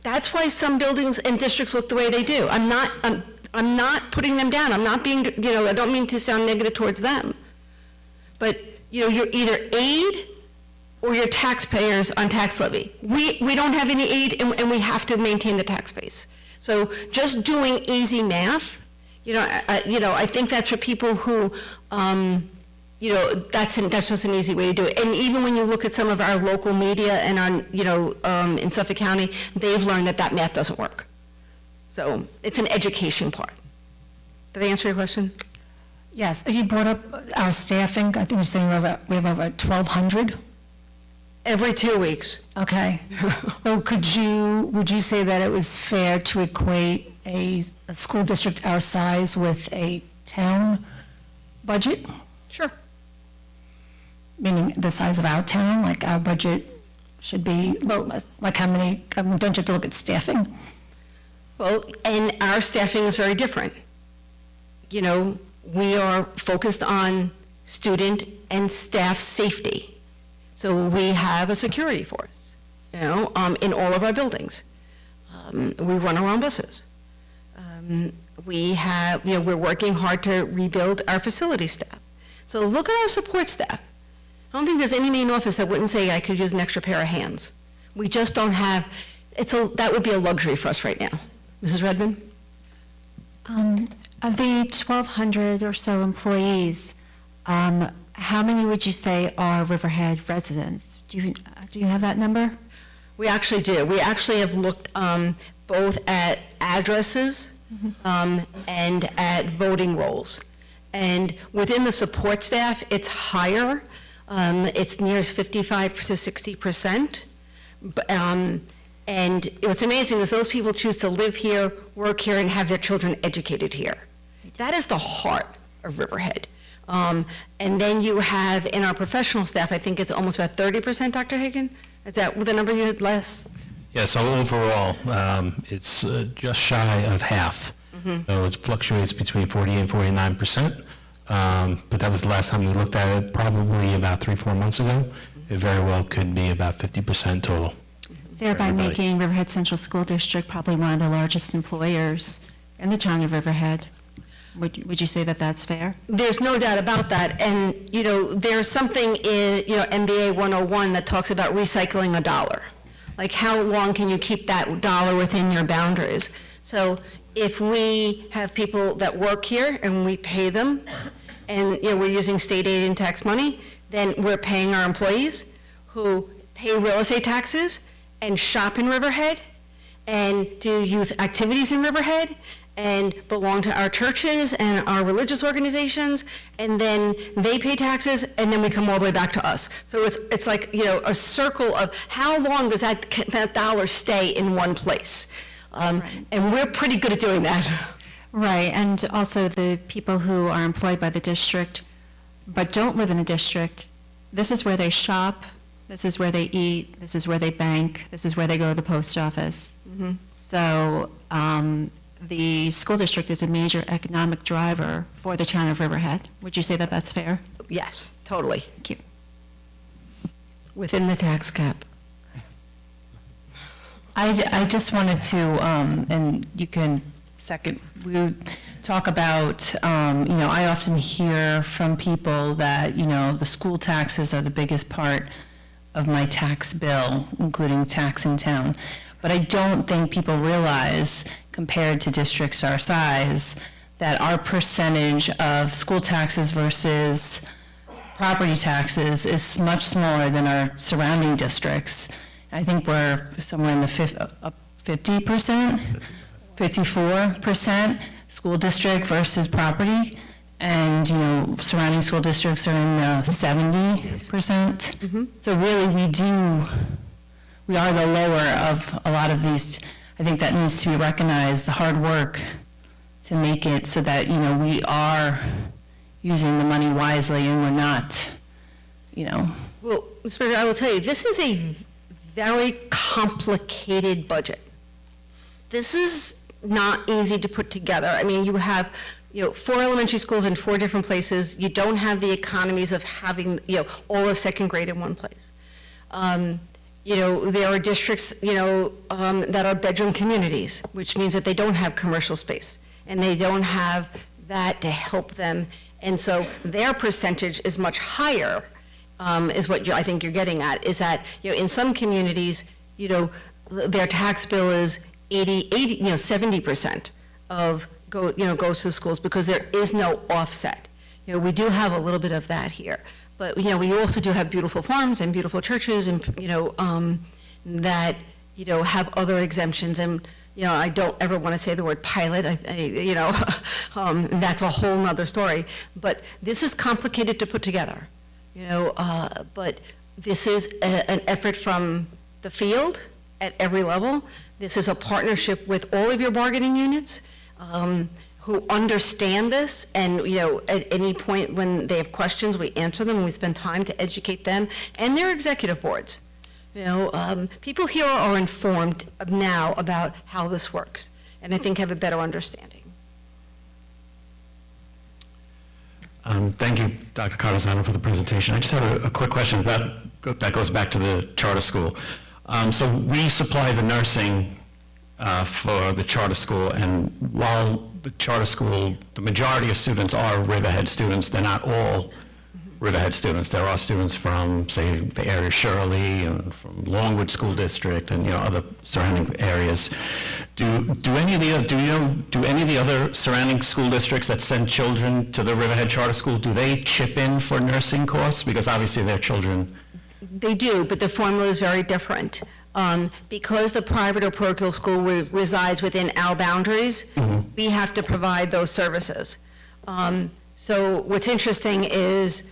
That's why some buildings and districts look the way they do. I'm not putting them down. I'm not being, I don't mean to sound negative towards them. But, you're either aid or your taxpayers on tax levy. We don't have any aid, and we have to maintain the tax base. So just doing easy math, I think that's for people who, that's just an easy way to do it. And even when you look at some of our local media and on, in Suffolk County, they've learned that math doesn't work. So it's an education part. Did I answer your question? Yes, you brought up our staffing. I think you're saying we have over 1,200. Every 2 weeks. Okay. So would you say that it was fair to equate a school district our size with a town budget? Sure. Meaning the size of our town, like our budget should be, well, like how many, don't you have to look at staffing? Well, and our staffing is very different. You know, we are focused on student and staff safety. So we have a security force, you know, in all of our buildings. We run our own buses. We have, you know, we're working hard to rebuild our facility staff. So look at our support staff. I don't think there's any main office that wouldn't say I could use an extra pair of hands. We just don't have, that would be a luxury for us right now. Mrs. Redmond? Of the 1,200 or so employees, how many would you say are Riverhead residents? Do you have that number? We actually do. We actually have looked both at addresses and at voting rolls. And within the support staff, it's higher. It's near 55 to 60%. And what's amazing is those people choose to live here, work here, and have their children educated here. That is the heart of Riverhead. And then you have in our professional staff, I think it's almost about 30%, Dr. Hagan? Is that the number you had less? Yeah, so overall, it's just shy of half. So it fluctuates between 40 and 49%. But that was the last time we looked at it, probably about 3-4 months ago. It very well could be about 50% total. Thereby everybody. making Riverhead Central School District probably one of the largest employers in the town of Riverhead. Would you say that that's fair? There's no doubt about that. And, you know, there's something in, you know, MBA 101 that talks about recycling a dollar. Like, how long can you keep that dollar within your boundaries? So if we have people that work here and we pay them, and, you know, we're using state aid and tax money, then we're paying our employees who pay real estate taxes and shop in Riverhead and do youth activities in Riverhead and belong to our churches and our religious organizations, and then they pay taxes, and then we come all the way back to us. So it's like, you know, a circle of how long does that dollar stay in one place? And we're pretty good at doing that. Right, and also the people who are employed by the district but don't live in the district, this is where they shop, this is where they eat, this is where they bank, this is where they go to the post office. So the school district is a major economic driver for the town of Riverhead. Would you say that that's fair? Yes, totally. Thank you. Within the tax cap. I just wanted to, and you can second, we talk about, you know, I often hear from people that, you know, the school taxes are the biggest part of my tax bill, including tax in town. But I don't think people realize, compared to districts our size, that our percentage of school taxes versus property taxes is much smaller than our surrounding districts. I think we're somewhere in the 50%, 54% school district versus property. And, you know, surrounding school districts are in the 70%. So really, we are the lower of a lot of these. I think that needs to be recognized, the hard work to make it so that, you know, we are using the money wisely and we're not, you know. Well, Mr. Mayor, I will tell you, this is a very complicated budget. This is not easy to put together. I mean, you have, you know, 4 elementary schools in 4 different places. You don't have the economies of having, you know, all of second grade in one place. You know, there are districts, you know, that are bedroom communities, which means that they don't have commercial space, and they don't have that to help them. And so their percentage is much higher, is what I think you're getting at, is that, you know, in some communities, you know, their tax bill is 80, you know, 70% of goes to the schools because there is no offset. You know, we do have a little bit of that here. But, you know, we also do have beautiful farms and beautiful churches and, you know, that, you know, have other exemptions. And, you know, I don't ever want to say the word pilot, you know, that's a whole nother story. But this is complicated to put together, you know, but This is an effort from the field at every level. This is a partnership with all of your bargaining units who understand this, and, you know, at any point when they have questions, we answer them, and we spend time to educate them and their executive boards. You know, people here are informed now about how this works, and I think have a better understanding. Thank you, Dr. Cardesano, for the presentation. I just have a quick question that goes back to the charter school. So we supply the nursing for the charter school, and while the charter school, the majority of students are Riverhead students, they're not all Riverhead students. There are students from, say, the area of Shirley and from Longwood School District and, you know, other surrounding areas. Do any of the other surrounding school districts that send children to the Riverhead Charter School, do they chip in for nursing costs? Because obviously their children. They do, but the formula is very different. Because the private or parochial school resides within our boundaries, we have to provide those services. So what's interesting is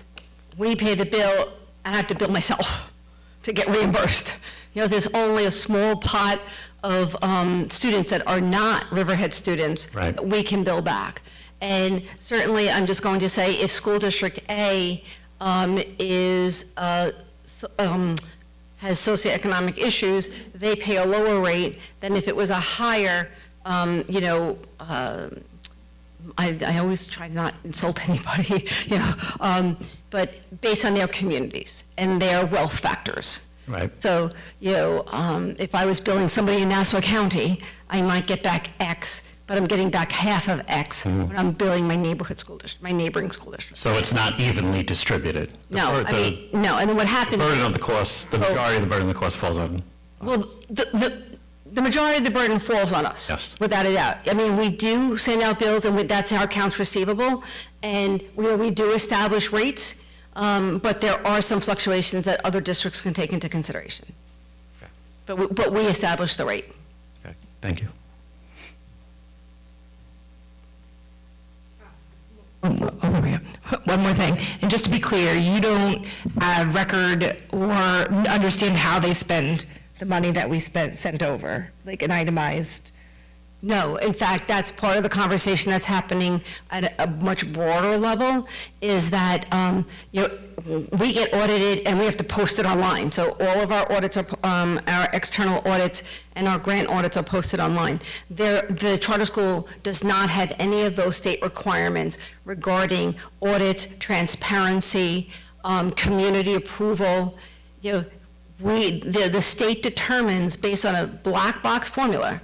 we pay the bill, I have to bill myself to get reimbursed. You know, there's only a small pot of students that are not Riverhead students that we can bill back. And certainly, I'm just going to say, if School District A has socioeconomic issues, they pay a lower rate than if it was a higher, you know, I always try not to insult anybody, you know, but based on their communities and their wealth factors. Right. So, you know, if I was billing somebody in Nassau County, I might get back X, but I'm getting back half of X when I'm billing my neighborhood school district, my neighboring school district. So it's not evenly distributed? No, no, and then what happens The burden is- of the cost, the majority of the burden of the cost falls on. Well, the majority of the burden falls on us. Yes. Without a doubt. I mean, we do send out bills, and that's our accounts receivable, and we do establish rates, but there are some fluctuations that other districts can take into consideration. Okay. But we establish the rate. Okay, thank you. One more thing, and just to be clear, you don't record or understand how they spend the money that we sent over, like an itemized? No, in fact, that's part of the conversation that's happening at a much broader level, is that, you know, we get audited and we have to post it online. So all of our audits are, our external audits and our grant audits are posted online. The charter school does not have any of those state requirements regarding audit, transparency, community approval. You know, the state determines based on a black box formula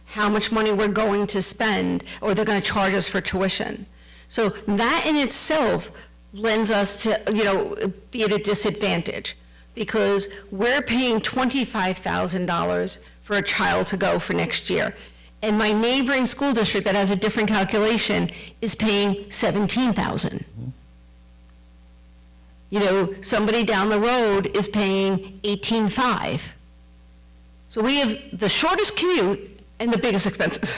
how much money we're going to spend, or they're going to charge us for tuition. So that in itself lends us to, you know, be at a disadvantage, because we're paying $25,000 for a child to go for next year. And my neighboring school district that has a different calculation is paying $17,000. You know, somebody down the road is paying $18,500. So we have the shortest commute and the biggest expenses.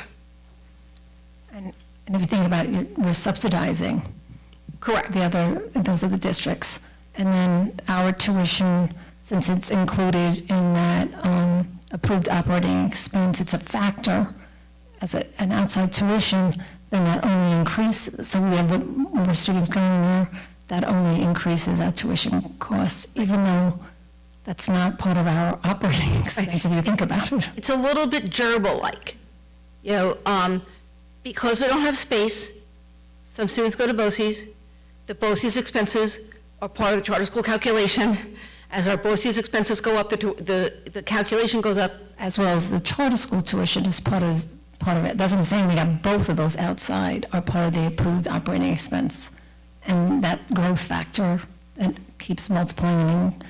And if you think about it, we're subsidizing. Correct. Those are the districts. And then our tuition, since it's included in that approved operating expense, it's a factor as an outside tuition, then that only increases. So we have more students going there, that only increases our tuition costs, even though that's not part of our operating expense, if you think about it. It's a little bit gerbil-like. You know, because we don't have space, some students go to BOCES. The BOCES expenses are part of the charter school calculation. As our BOCES expenses go up, the calculation goes up. As well as the charter school tuition is part of it. That's what I'm saying, we got both of those outside are part of the approved operating expense. And that growth factor, that keeps multiplying.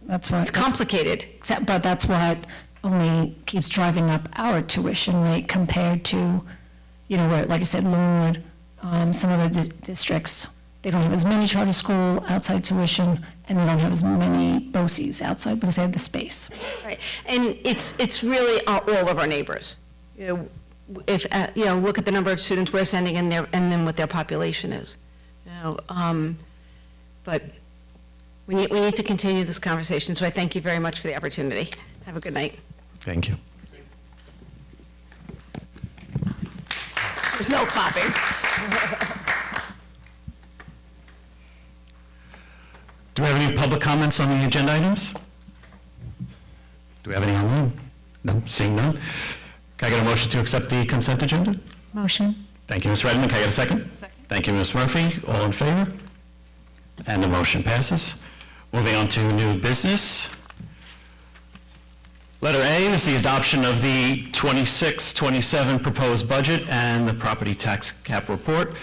That's why. It's complicated. But that's what only keeps driving up our tuition rate compared to, you know, where, like you said, Longwood, some of the districts, they don't have as many charter school outside tuition, and they don't have as many BOCES outside because they have the space. Right. And it's really all of our neighbors. You know, if, you know, look at the number of students we're sending in there and then what their population is. You know, but We need to continue this conversation, so I thank you very much for the opportunity. Have a good night. Thank you. There's no clapping. Do we have any public comments on the agenda items? Do we have any online? No, seeing none. Can I get a motion to accept the consent agenda? Motion. Thank you, Ms. Redmond. Can I get a second? Second. Thank you, Ms. Murphy. All in favor? And the motion passes. Moving on to new business. Letter A is the adoption of the 26-27 proposed budget and the property tax cap report.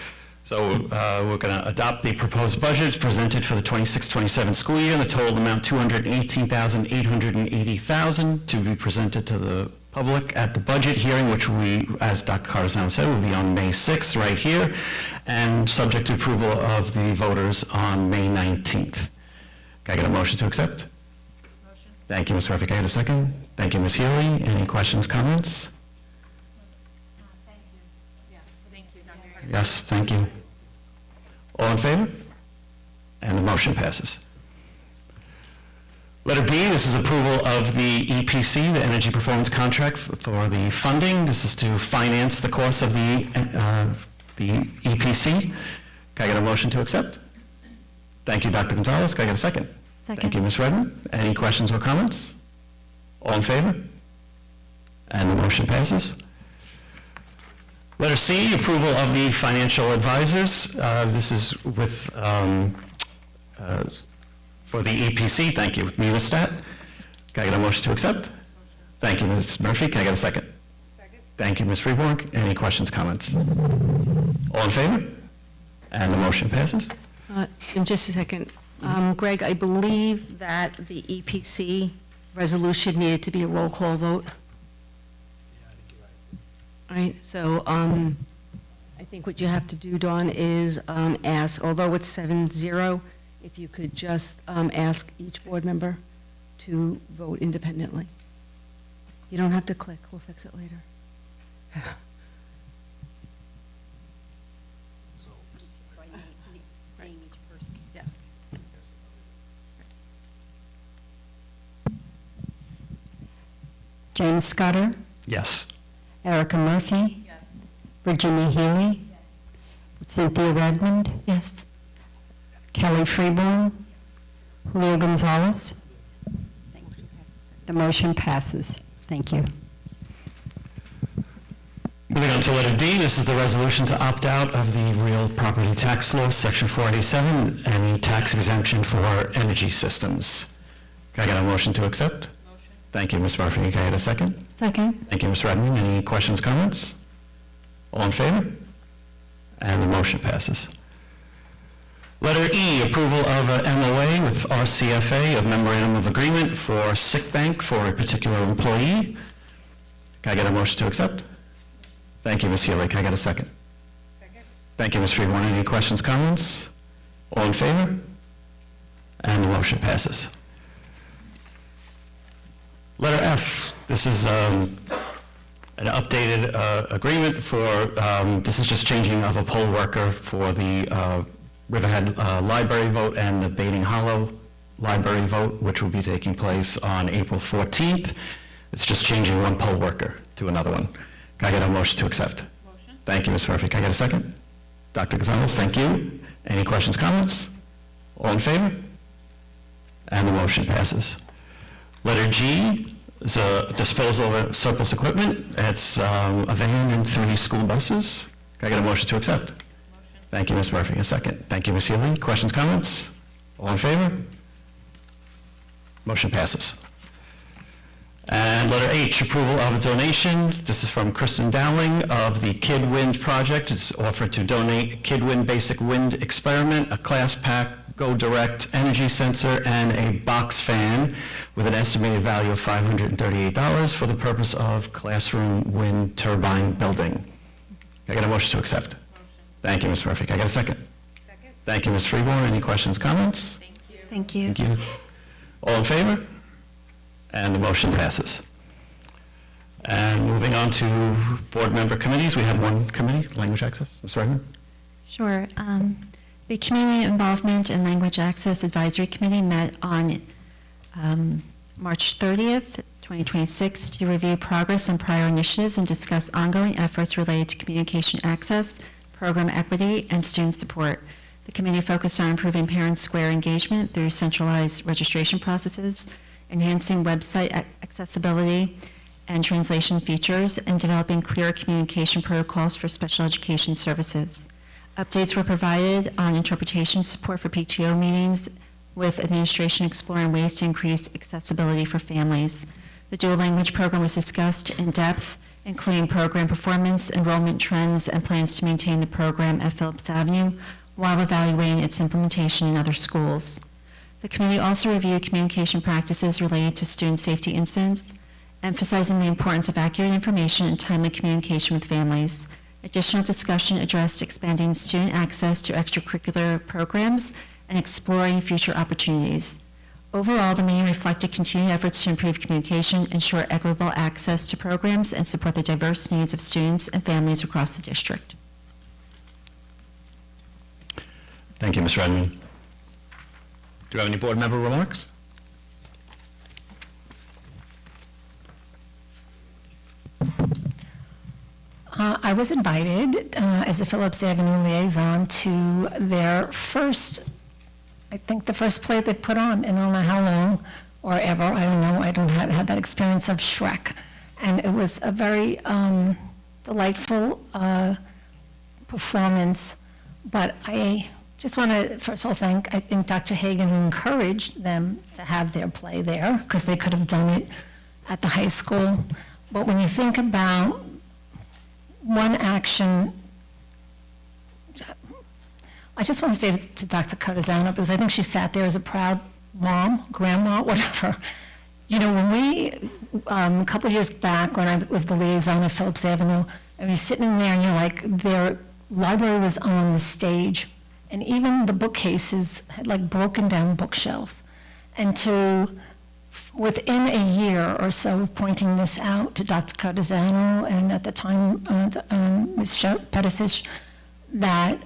So we're going to adopt the proposed budget as presented for the 26-27 school year, and the total amount $218,880,000 to be presented to the public at the budget hearing, which we, as Dr. Carzano said, will be on May 6th right here, and subject to approval of the voters on May 19th. Can I get a motion to accept? Motion. Thank you, Ms. Murphy. Can I get a second? Thank you, Ms. Healy. Any questions, comments? Thank you. Yes, thank you, Dr. Yes, thank you. All in favor? And the motion passes. Letter B, this is approval of the EPC, the Energy Performance Contract for the funding. This is to finance the cost of the EPC. Can I get a motion to accept? Thank you, Dr. Gonzalez. Can I get a second? Second. Thank you, Ms. Redmond. Any questions or comments? All in favor? And the motion passes. Letter C, approval of the financial advisors. This is with, for the EPC, thank you, with Munistat. Can I get a motion to accept? Thank you, Ms. Murphy. Can I get a second? Second. Thank you, Ms. Freeborn. Any questions, comments? All in favor? And the motion passes. In just a second. Greg, I believe that the EPC resolution needed to be a roll call vote. All right, so I think what you have to do, Dawn, is ask, although it's 7-0, if you could just ask each board member to vote independently. You don't have to click, we'll fix it later. Yes. James Scudder, Yes. Erica Murphy. Yes. Virginia Healy. Cynthia Redmond. Yes. Kelly Freeborn. Julio Gonzalez. The motion passes. Thank you. Moving on to letter D, this is the resolution to opt out of the real property tax law, section 487, any tax exemption for energy systems. Can I get a motion to accept? Motion. Thank you, Ms. Murphy. Can I get a second? Second. Thank you, Ms. Redmond. Any questions, comments? All in favor? And the motion passes. Letter E, approval of a MOA with RCFA, a memorandum of agreement for sick bank for a particular employee. Can I get a motion to accept? Thank you, Ms. Healy. Can I get a second? Second. Thank you, Ms. Freeborn. Any questions, comments? All in favor? And the motion passes. Letter F, this is an updated agreement for, this is just changing of a poll worker for the Riverhead Library vote and the Baiting Hollow Library vote, which will be taking place on April 14th. It's just changing one poll worker to another one. Can I get a motion to accept? Motion. Thank you, Ms. Murphy. Can I get a second? Dr. Gonzalez, thank you. Any questions, comments? All in favor? And the motion passes. Letter G is a disposal of surplus equipment. It's a van and 3 school buses. Can I get a motion to accept? Motion. Thank you, Ms. Murphy. A second. Thank you, Ms. Healy. Questions, comments? All in favor? Motion passes. And letter H, approval of a donation. This is from Kristen Dowling of the Kid Wind Project. It's offered to donate Kid Wind Basic Wind Experiment, a class pack, Go Direct energy sensor, and a box fan with an estimated value of $538 for the purpose of classroom wind turbine building. Can I get a motion to accept? Motion. Thank you, Ms. Murphy. Can I get a second? Second. Thank you, Ms. Freeborn. Any questions, comments? Thank you. Thank you. Thank you. All in favor? And the motion passes. And moving on to board member committees, we have one committee, language access. Ms. Redmond? Sure. The Community Involvement and Language Access Advisory Committee met on March 30th, 2026 to review progress on prior initiatives and discuss ongoing efforts related to communication access, program equity, and student support. The committee focused on improving parent square engagement through centralized registration processes, enhancing website accessibility and translation features, and developing clear communication protocols for special education services. Updates were provided on interpretation support for PTO meetings, with administration exploring ways to increase accessibility for families. The dual language program was discussed in depth, including program performance, enrollment trends, and plans to maintain the program at Phillips Avenue while evaluating its implementation in other schools. The committee also reviewed communication practices related to student safety incidents, emphasizing the importance of accurate information and timely communication with families. Additional discussion addressed expanding student access to extracurricular programs and exploring future opportunities. Overall, the meeting reflected continued efforts to improve communication, ensure equitable access to programs, and support the diverse needs of students and families across the district. Thank you, Ms. Redmond. Do you have any board member remarks? I was invited as a Phillips Avenue liaison to their first, I think the first play they put on, and I don't know how long or ever, I don't know, I don't have had that experience of Shrek. And it was a very delightful performance, but I just want to, first of all, I think Dr. Hagan encouraged them to have their play there, because they could have done it at the high school. But when you think about one action, I just want to say to Dr. Cotazano, because I think she sat there as a proud mom, grandma, whatever. You know, when we, a couple of years back, when I was the liaison of Phillips Avenue, and you're sitting in there and you're like, their library was on the stage, and even the bookcases had like broken down bookshelves. And within a year or so of pointing this out to Dr. Cotazano and at the time Ms. Petisic, that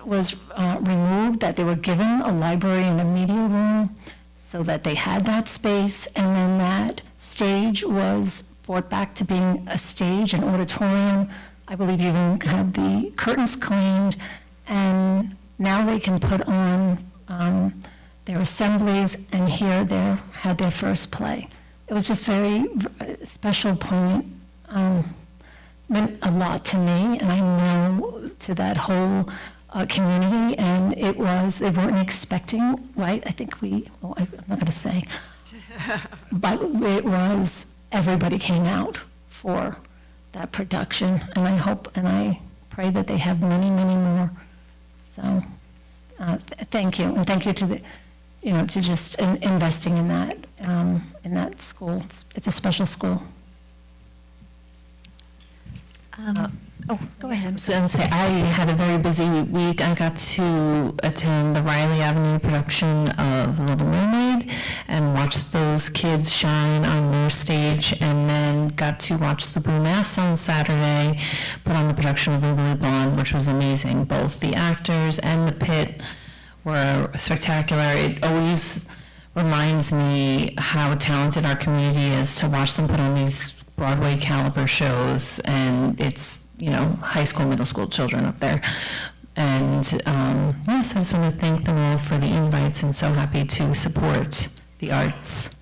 was removed, that they were given a library and a media room so that they had that space, and then that stage was brought back to being a stage, an auditorium. I believe even had the curtains cleaned, and now they can put on their assemblies, and here they had their first play. It was just very special, poignant, meant a lot to me, and I know to that whole community, and they weren't expecting, right? I think I'm not gonna say, but it was, everybody came out for that production, and I hope and I pray that they have many, many more. So, thank you, and thank you to to just investing in that school. It's a special school. Go ahead. I was going to say, I had a very busy week. I got to attend the Riley Avenue production of Little Mermaid and watch those kids shine on their stage, and then got to watch the Blue Mass on Saturday, put on the production of Legally Blonde, which was amazing. Both the actors and the pit were spectacular. It always reminds me how talented our community is to watch them put on these Broadway caliber shows, and it's, high school, middle school children up there. And so I just want to thank them all for the invites, and so happy to support the arts.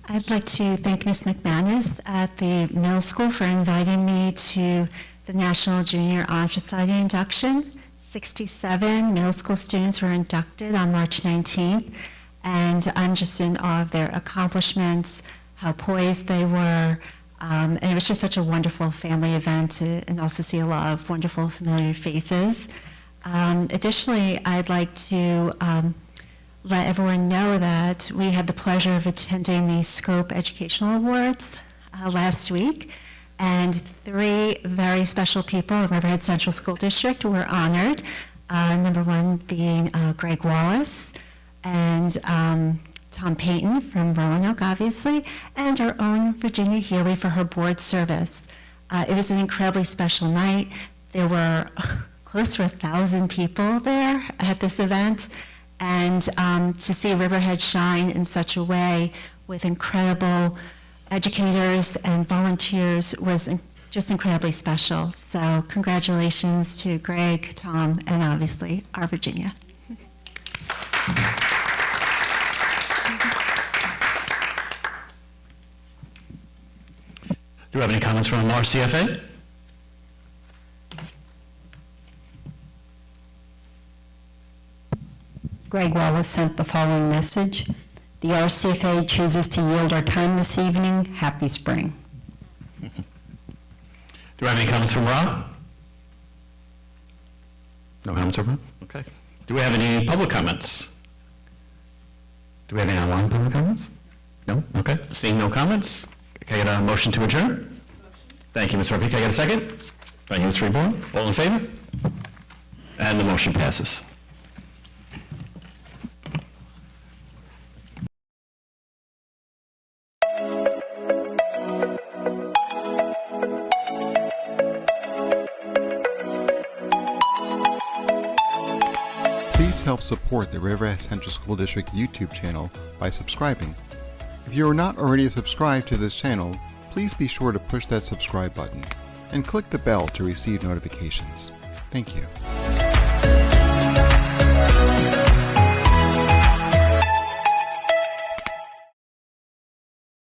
I'd like to thank Ms. McManus at the middle school for inviting me to the National Junior Honor Society induction. 67 middle school students were inducted on March 19th, and I'm just in awe of their accomplishments, how poised they were, and it was just such a wonderful family event, and also see a lot of wonderful familiar faces. Additionally, I'd like to let everyone know that we had the pleasure of attending the Scope Educational Awards last week, and 3 very special people in Riverhead Central School District were honored. Number 1 being Greg Wallace, and Tom Payton from Roanoke, obviously, and our own Virginia Healy for her board service. It was an incredibly special night. There were close to 1,000 people there at this event. And to see Riverhead shine in such a way with incredible educators and volunteers was just incredibly special. So congratulations to Greg, Tom, and obviously our Virginia. Do we have any comments from our CFA? Greg Wallace sent the following message. The RCFA chooses to yield our time this evening. Happy spring. Do we have any comments from Rob? No comments from Rob? Okay. Do we have any public comments? Do we have any online public comments? No? Okay. Seeing no comments, can I get a motion to adjourn? Thank you, Ms. Murphy. Can I get a second? Thank you, Ms. Freeborn. All in favor? And the motion passes. Please help support the Riverhead Central School District YouTube channel by subscribing. If you are not already subscribed to this channel, please be sure to push that subscribe button and click the bell to receive notifications. Thank you.